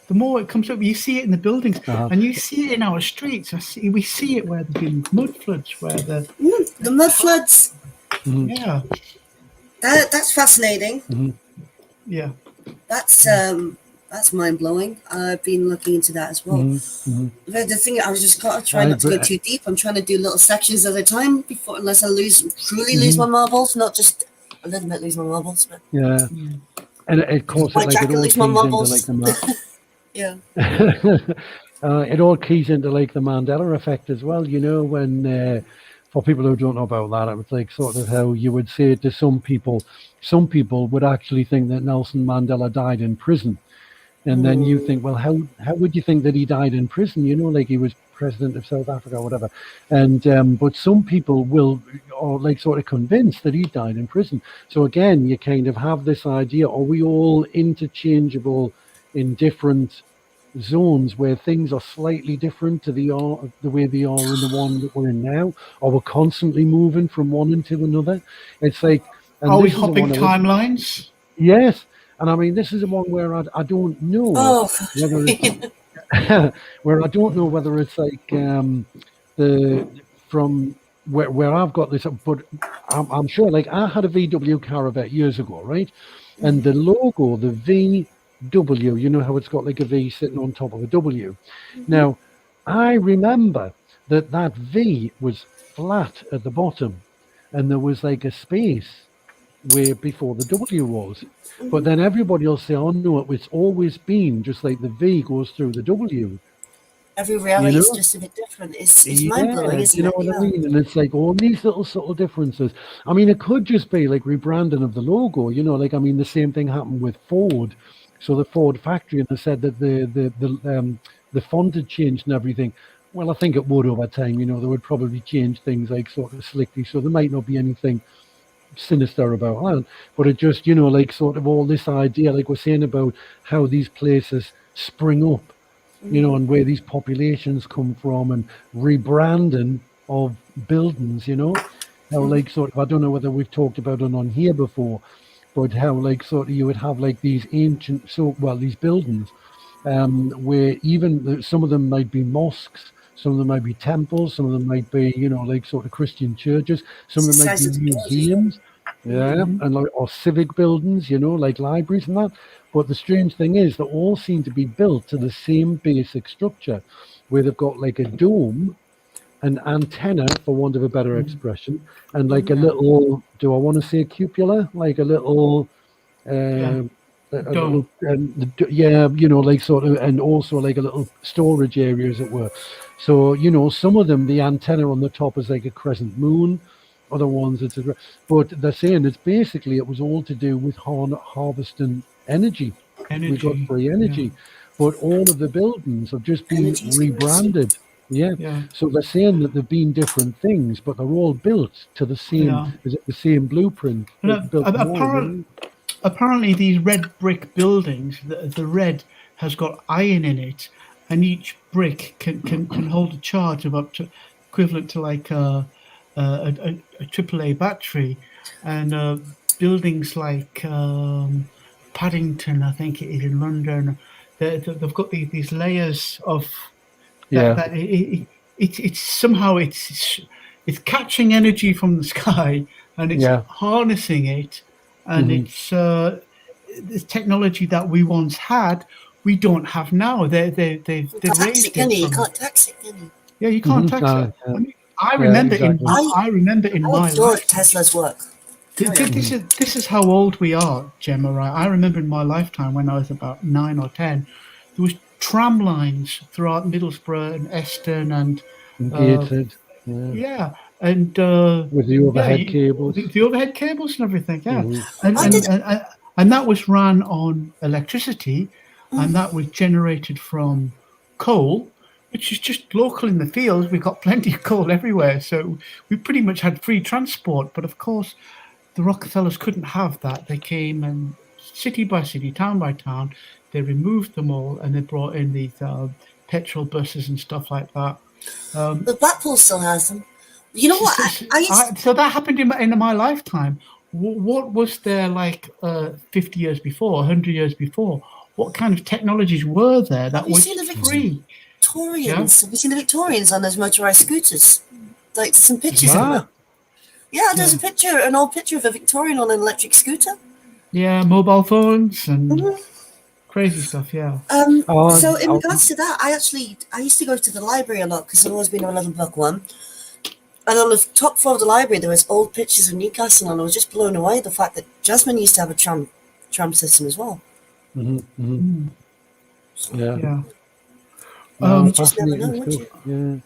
[SPEAKER 2] The more it comes up, you see it in the buildings, and you see it in our streets. We see it where there's been mud floods, where the
[SPEAKER 3] mud floods.
[SPEAKER 2] Yeah,
[SPEAKER 3] that's fascinating.
[SPEAKER 2] Yeah,
[SPEAKER 3] that's mind blowing. I've been looking into that as well. The thing I was just trying not to go too deep. I'm trying to do little sections at a time unless I truly lose my marbles, not just a little bit lose my marbles. But
[SPEAKER 1] yeah, and of course, it all keys into like the
[SPEAKER 3] yeah.
[SPEAKER 1] It all keys into like the Mandela effect as well. When for people who don't know about that, it was like sort of how you would say to some people would actually think that Nelson Mandela died in prison, and then you think, well, how would you think that he died in prison? Like he was president of South Africa or whatever, and but some people are like sort of convinced that he died in prison. So again, you kind of have this idea: are we all interchangeable in different zones where things are slightly different to the way they are in the one that we're in now, or we're constantly moving from one into another? It's like,
[SPEAKER 2] are we hopping timelines?
[SPEAKER 1] Yes, and I mean this is the one where I don't know whether it's where I don't know whether it's like from where I've got this, but I'm sure. Like I had a VW Caravan years ago, right? And the logo, the VW, you know how it's got like a V sitting on top of a W. Now, I remember that V was flat at the bottom, and there was like a space where before the W was. But then everybody will say, "Oh no, it's always been just like the V goes through the W."
[SPEAKER 3] Every reality is just a bit different. It's mind blowing, isn't it?
[SPEAKER 1] You know what I mean? And it's like all these little subtle differences. I mean, it could just be like rebranding of the logo. Like I mean, the same thing happened with Ford. So the Ford factory, and they said that the font had changed and everything. Well, I think it would over time. They would probably change things like sort of slickly, so there might not be anything sinister about that. But it just, like sort of all this idea, like we're saying about how these places spring up, and where these populations come from, and rebranding of buildings. How like sort of, I don't know whether we've talked about it on here before. But how like sort of you would have like these ancient these buildings where even some of them might be mosques, some of them might be temples, some of them might be like sort of Christian churches, some of them might be museums, and like or civic buildings, like libraries and that. But the strange thing is they all seem to be built to the same basic structure, where they've got like a dome, an antenna, for want of a better expression, and like a little, do I want to say cupola? Like a little, like sort of, and also like a little storage area, as it were. So, some of them, the antenna on the top is like a crescent moon. Other ones, but they're saying it was all to do with harvesting energy. We got
[SPEAKER 2] Energy.
[SPEAKER 1] free energy, but all of the buildings have just been
[SPEAKER 3] Energy is
[SPEAKER 1] rebranded. Yeah.
[SPEAKER 2] Yeah.
[SPEAKER 1] So they're saying that they've been different things, but they're all built to the same.
[SPEAKER 2] Yeah.
[SPEAKER 1] Is it the same blueprint?
[SPEAKER 2] And,
[SPEAKER 1] Built more,
[SPEAKER 2] apparently, these red brick buildings, the red has got iron in it, and each brick can hold a charge of up to equivalent to like a AAA battery, and buildings like Paddington, I think it is in London, they've got these layers of
[SPEAKER 1] Yeah.
[SPEAKER 2] that it's somehow it's catching energy from the sky and it's
[SPEAKER 1] Yeah.
[SPEAKER 2] harnessing it, and it's technology that we once had, we don't have now. They've
[SPEAKER 3] Tax
[SPEAKER 2] raised
[SPEAKER 3] it, can you?
[SPEAKER 2] it
[SPEAKER 3] You
[SPEAKER 2] from,
[SPEAKER 3] can't tax it, can you?
[SPEAKER 2] yeah, you can't tax it.
[SPEAKER 1] Yeah.
[SPEAKER 2] I mean, I remember
[SPEAKER 1] exactly.
[SPEAKER 2] I remember in
[SPEAKER 3] I
[SPEAKER 2] my
[SPEAKER 3] adore
[SPEAKER 2] life.
[SPEAKER 3] Tesla's work.
[SPEAKER 2] This is how old we are, Gemma. Right? I remember in my lifetime when I was about 9 or 10, there was tram lines throughout Middlesbrough and Eston and
[SPEAKER 1] Gated.
[SPEAKER 2] yeah, and
[SPEAKER 1] With the overhead cables.
[SPEAKER 2] the overhead cables and everything. Yeah,
[SPEAKER 1] Mhm.
[SPEAKER 2] and that was ran on electricity, and that was generated from coal, which is just local in the fields. We've got plenty of coal everywhere, so we pretty much had free transport. But of course, the Rockefellers couldn't have that. They came and city by city, town by town, they removed them all, and they brought in these petrol buses and stuff like that.
[SPEAKER 3] But Blackpool still has them. You know what?
[SPEAKER 2] So that happened in my lifetime. What was there like 50 years before, 100 years before? What kind of technologies were there that were free?
[SPEAKER 3] Victorians. Have you seen the Victorians on those motorized scooters? Like some pictures of them. Yeah, there's a picture, an old picture of a Victorian on an electric scooter.
[SPEAKER 2] Yeah, mobile phones and crazy stuff. Yeah.
[SPEAKER 3] So in regards to that, I used to go to the library a lot because I've always been a 11 bookworm. And on the top floor of the library, there was old pictures of Newcastle, and I was just blown away the fact that Jasmine used to have a tram system as well.
[SPEAKER 1] Yeah.
[SPEAKER 2] You
[SPEAKER 3] just never know, would you?
[SPEAKER 1] Yeah.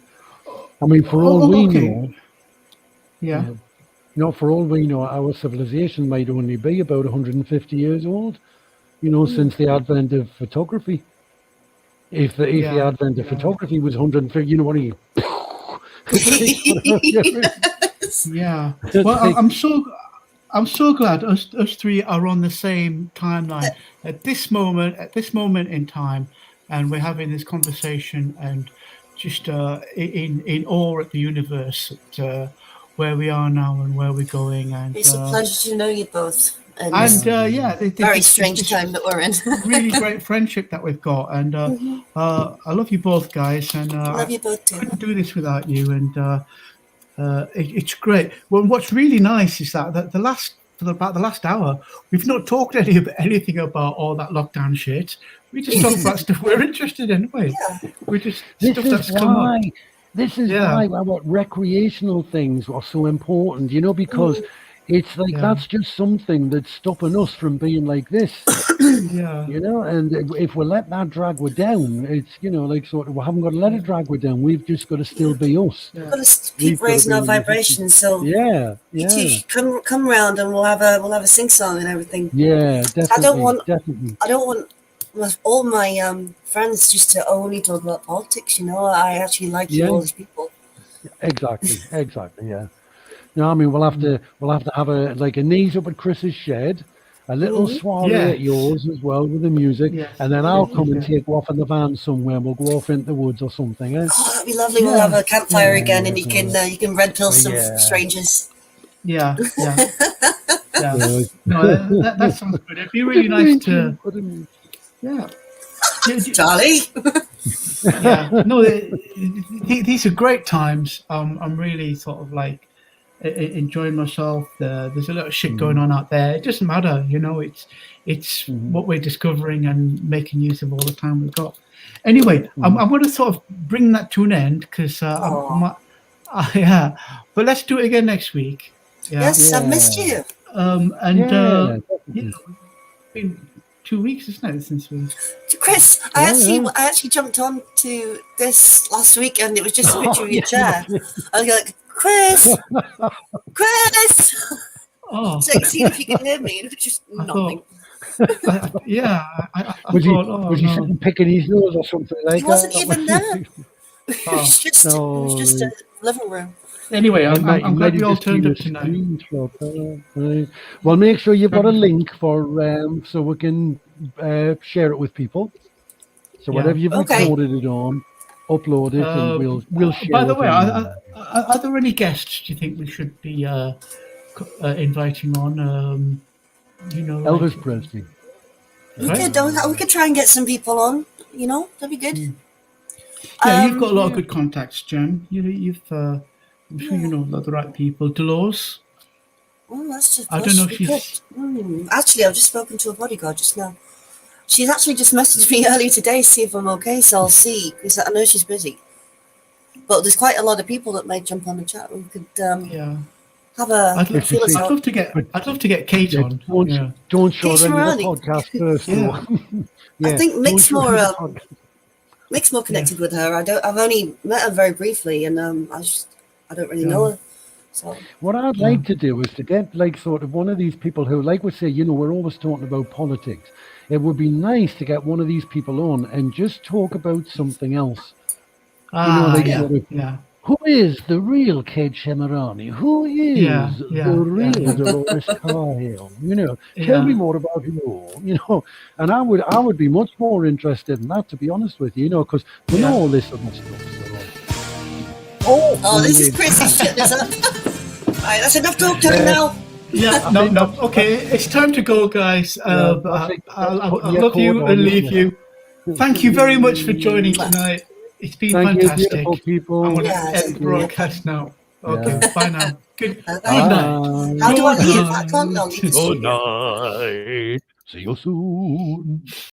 [SPEAKER 1] I mean, for all we know.
[SPEAKER 2] Yeah.
[SPEAKER 1] For all we know, our civilization might only be about 150 years old, since the advent of photography. If the advent of photography was 150, you know what I mean?
[SPEAKER 2] Yeah. Well, I'm so glad us three are on the same timeline at this moment in time, and we're having this conversation and just in awe at the universe, at where we are now and where we're going. And
[SPEAKER 3] it's a pleasure to know you both.
[SPEAKER 2] And
[SPEAKER 3] very strange time that we're in.
[SPEAKER 2] Really great friendship that we've got, and I love you both, guys, and
[SPEAKER 3] I love you both too.
[SPEAKER 2] I couldn't do this without you, and it's great. Well, what's really nice is that about the last hour, we've not talked anything about all that lockdown shit. We just talk about stuff we're interested in, haven't we?
[SPEAKER 3] Yeah.
[SPEAKER 2] We just
[SPEAKER 1] This is why our recreational things are so important, because it's like that's just something that's stopping us from being like this. And if we let that drag we down, it's like sort of we haven't got to let it drag we down. We've just got to still be us.
[SPEAKER 3] We've got to keep raising our vibrations. So you two come round and we'll have a sing song and everything.
[SPEAKER 1] Yeah, definitely.
[SPEAKER 3] I don't want all my friends just to only talk about politics. I actually like all these people.
[SPEAKER 1] Exactly. Yeah. No, I mean we'll have to have a knees up at Chris's shed, a little soiree at yours as well with the music, and then I'll come and take you off in the van somewhere. We'll go off into the woods or something. Eh?
[SPEAKER 3] Oh, that'd be lovely. We'll have a campfire again, and you can red pill some strangers.
[SPEAKER 2] Yeah. No, that sounds good. It'd be really nice to. Yeah.
[SPEAKER 3] Charlie.
[SPEAKER 2] No, these are great times. I'm really sort of like enjoying myself. There's a lot of shit going on out there. It doesn't matter, it's what we're discovering and making use of all the time we've got. Anyway, I'm going to sort of bring that to an end because but let's do it again next week.
[SPEAKER 3] Yes, I've missed you.
[SPEAKER 2] Been 2 weeks, isn't it, since we?
[SPEAKER 3] Chris,
[SPEAKER 1] Oh,
[SPEAKER 3] I actually jumped on to this last week, and it was just a
[SPEAKER 1] Oh,
[SPEAKER 3] picture of your
[SPEAKER 1] yeah,
[SPEAKER 3] chair. I was like, Chris, Chris.
[SPEAKER 2] Oh,
[SPEAKER 3] So see if you can hear me. And it was just
[SPEAKER 2] I
[SPEAKER 3] nothing.
[SPEAKER 2] thought, yeah, I
[SPEAKER 1] Was he
[SPEAKER 2] thought, oh
[SPEAKER 1] was he
[SPEAKER 2] no.
[SPEAKER 1] sitting picking his nose or something like
[SPEAKER 3] He wasn't
[SPEAKER 1] that?
[SPEAKER 3] even there. It
[SPEAKER 1] Oh,
[SPEAKER 3] was just
[SPEAKER 1] right.
[SPEAKER 3] a living room.
[SPEAKER 2] Anyway,
[SPEAKER 1] It might-
[SPEAKER 2] I'm
[SPEAKER 1] it
[SPEAKER 2] glad
[SPEAKER 1] might
[SPEAKER 2] we all
[SPEAKER 1] just been
[SPEAKER 2] turned
[SPEAKER 1] a
[SPEAKER 2] up tonight.
[SPEAKER 1] screenshot, right. Well, make sure you've got a link for so we can share it with people. So
[SPEAKER 2] Yeah.
[SPEAKER 1] whatever you've
[SPEAKER 3] Okay.
[SPEAKER 1] recorded it on, upload it, and we'll share
[SPEAKER 2] By the
[SPEAKER 1] it.
[SPEAKER 2] way,
[SPEAKER 1] on-
[SPEAKER 2] are there any guests do you think we should be inviting on? You know, like-
[SPEAKER 1] Elvis Presley.
[SPEAKER 3] We
[SPEAKER 2] Right.
[SPEAKER 3] could try and get some people on. You know, that'd be good.
[SPEAKER 2] Yeah, you've got a lot of
[SPEAKER 1] yeah.
[SPEAKER 2] good contacts, Jen. I'm sure you know the right people. Dolores.
[SPEAKER 3] Oh, that's just.
[SPEAKER 2] I don't know if
[SPEAKER 3] we
[SPEAKER 2] she's-
[SPEAKER 3] could. Actually, I've just spoken to a bodyguard just now. She's actually just messaged me earlier today to see if I'm okay, so I'll see, because I know she's busy. But there's quite a lot of people that may jump on the chat. We could
[SPEAKER 2] Yeah.
[SPEAKER 3] have a
[SPEAKER 2] I'd
[SPEAKER 3] feel us
[SPEAKER 1] I'd
[SPEAKER 3] out.
[SPEAKER 2] love to get Kate
[SPEAKER 1] Yeah,
[SPEAKER 2] on.
[SPEAKER 1] don't
[SPEAKER 2] Yeah.
[SPEAKER 1] don't show
[SPEAKER 3] Keith
[SPEAKER 1] any of the
[SPEAKER 3] Morani.
[SPEAKER 1] podcast first.
[SPEAKER 2] Yeah.
[SPEAKER 1] though. Yeah,
[SPEAKER 3] I think
[SPEAKER 1] don't
[SPEAKER 3] Mick's
[SPEAKER 1] show
[SPEAKER 3] more,
[SPEAKER 1] any of the podcast.
[SPEAKER 3] Mick's more connected with her. I've only met her very briefly, and I don't really know her. So
[SPEAKER 1] What I'd like to do is to get like sort of one of these people who, like we say, we're always talking about politics. It would be nice to get one of these people on and just talk about something else. like
[SPEAKER 2] yeah,
[SPEAKER 1] sort of,
[SPEAKER 2] yeah.
[SPEAKER 1] who is the real Kate Shemirani? Who is
[SPEAKER 2] Yeah,
[SPEAKER 1] the real
[SPEAKER 2] yeah.
[SPEAKER 1] Dolores Cahill? Tell
[SPEAKER 2] Yeah.
[SPEAKER 1] me more about you. And I would be much more interested in that, to be honest with you, because we know all this other stuff. So.
[SPEAKER 3] Oh, this is
[SPEAKER 1] anyway.
[SPEAKER 3] Chris. Shit this up. Right, that's enough talk time now.
[SPEAKER 2] Yeah, no. Okay, it's time to go, guys.
[SPEAKER 1] I
[SPEAKER 2] I'll
[SPEAKER 1] think
[SPEAKER 2] I'll
[SPEAKER 1] put the
[SPEAKER 2] love you
[SPEAKER 1] accord on,
[SPEAKER 2] and leave
[SPEAKER 1] isn't
[SPEAKER 2] you. Thank you very much for joining tonight. It's been
[SPEAKER 1] Thank you,
[SPEAKER 2] fantastic.
[SPEAKER 1] beautiful people.
[SPEAKER 2] I'm going to
[SPEAKER 3] Yes.
[SPEAKER 2] end the broadcast now. Okay,
[SPEAKER 1] Yeah.
[SPEAKER 2] bye now. Good
[SPEAKER 3] Bye.
[SPEAKER 2] night.
[SPEAKER 3] How do I
[SPEAKER 2] Good
[SPEAKER 3] leave? I
[SPEAKER 2] night.
[SPEAKER 3] can't leave the
[SPEAKER 4] Good
[SPEAKER 3] studio.
[SPEAKER 4] night.
[SPEAKER 1] See you soon.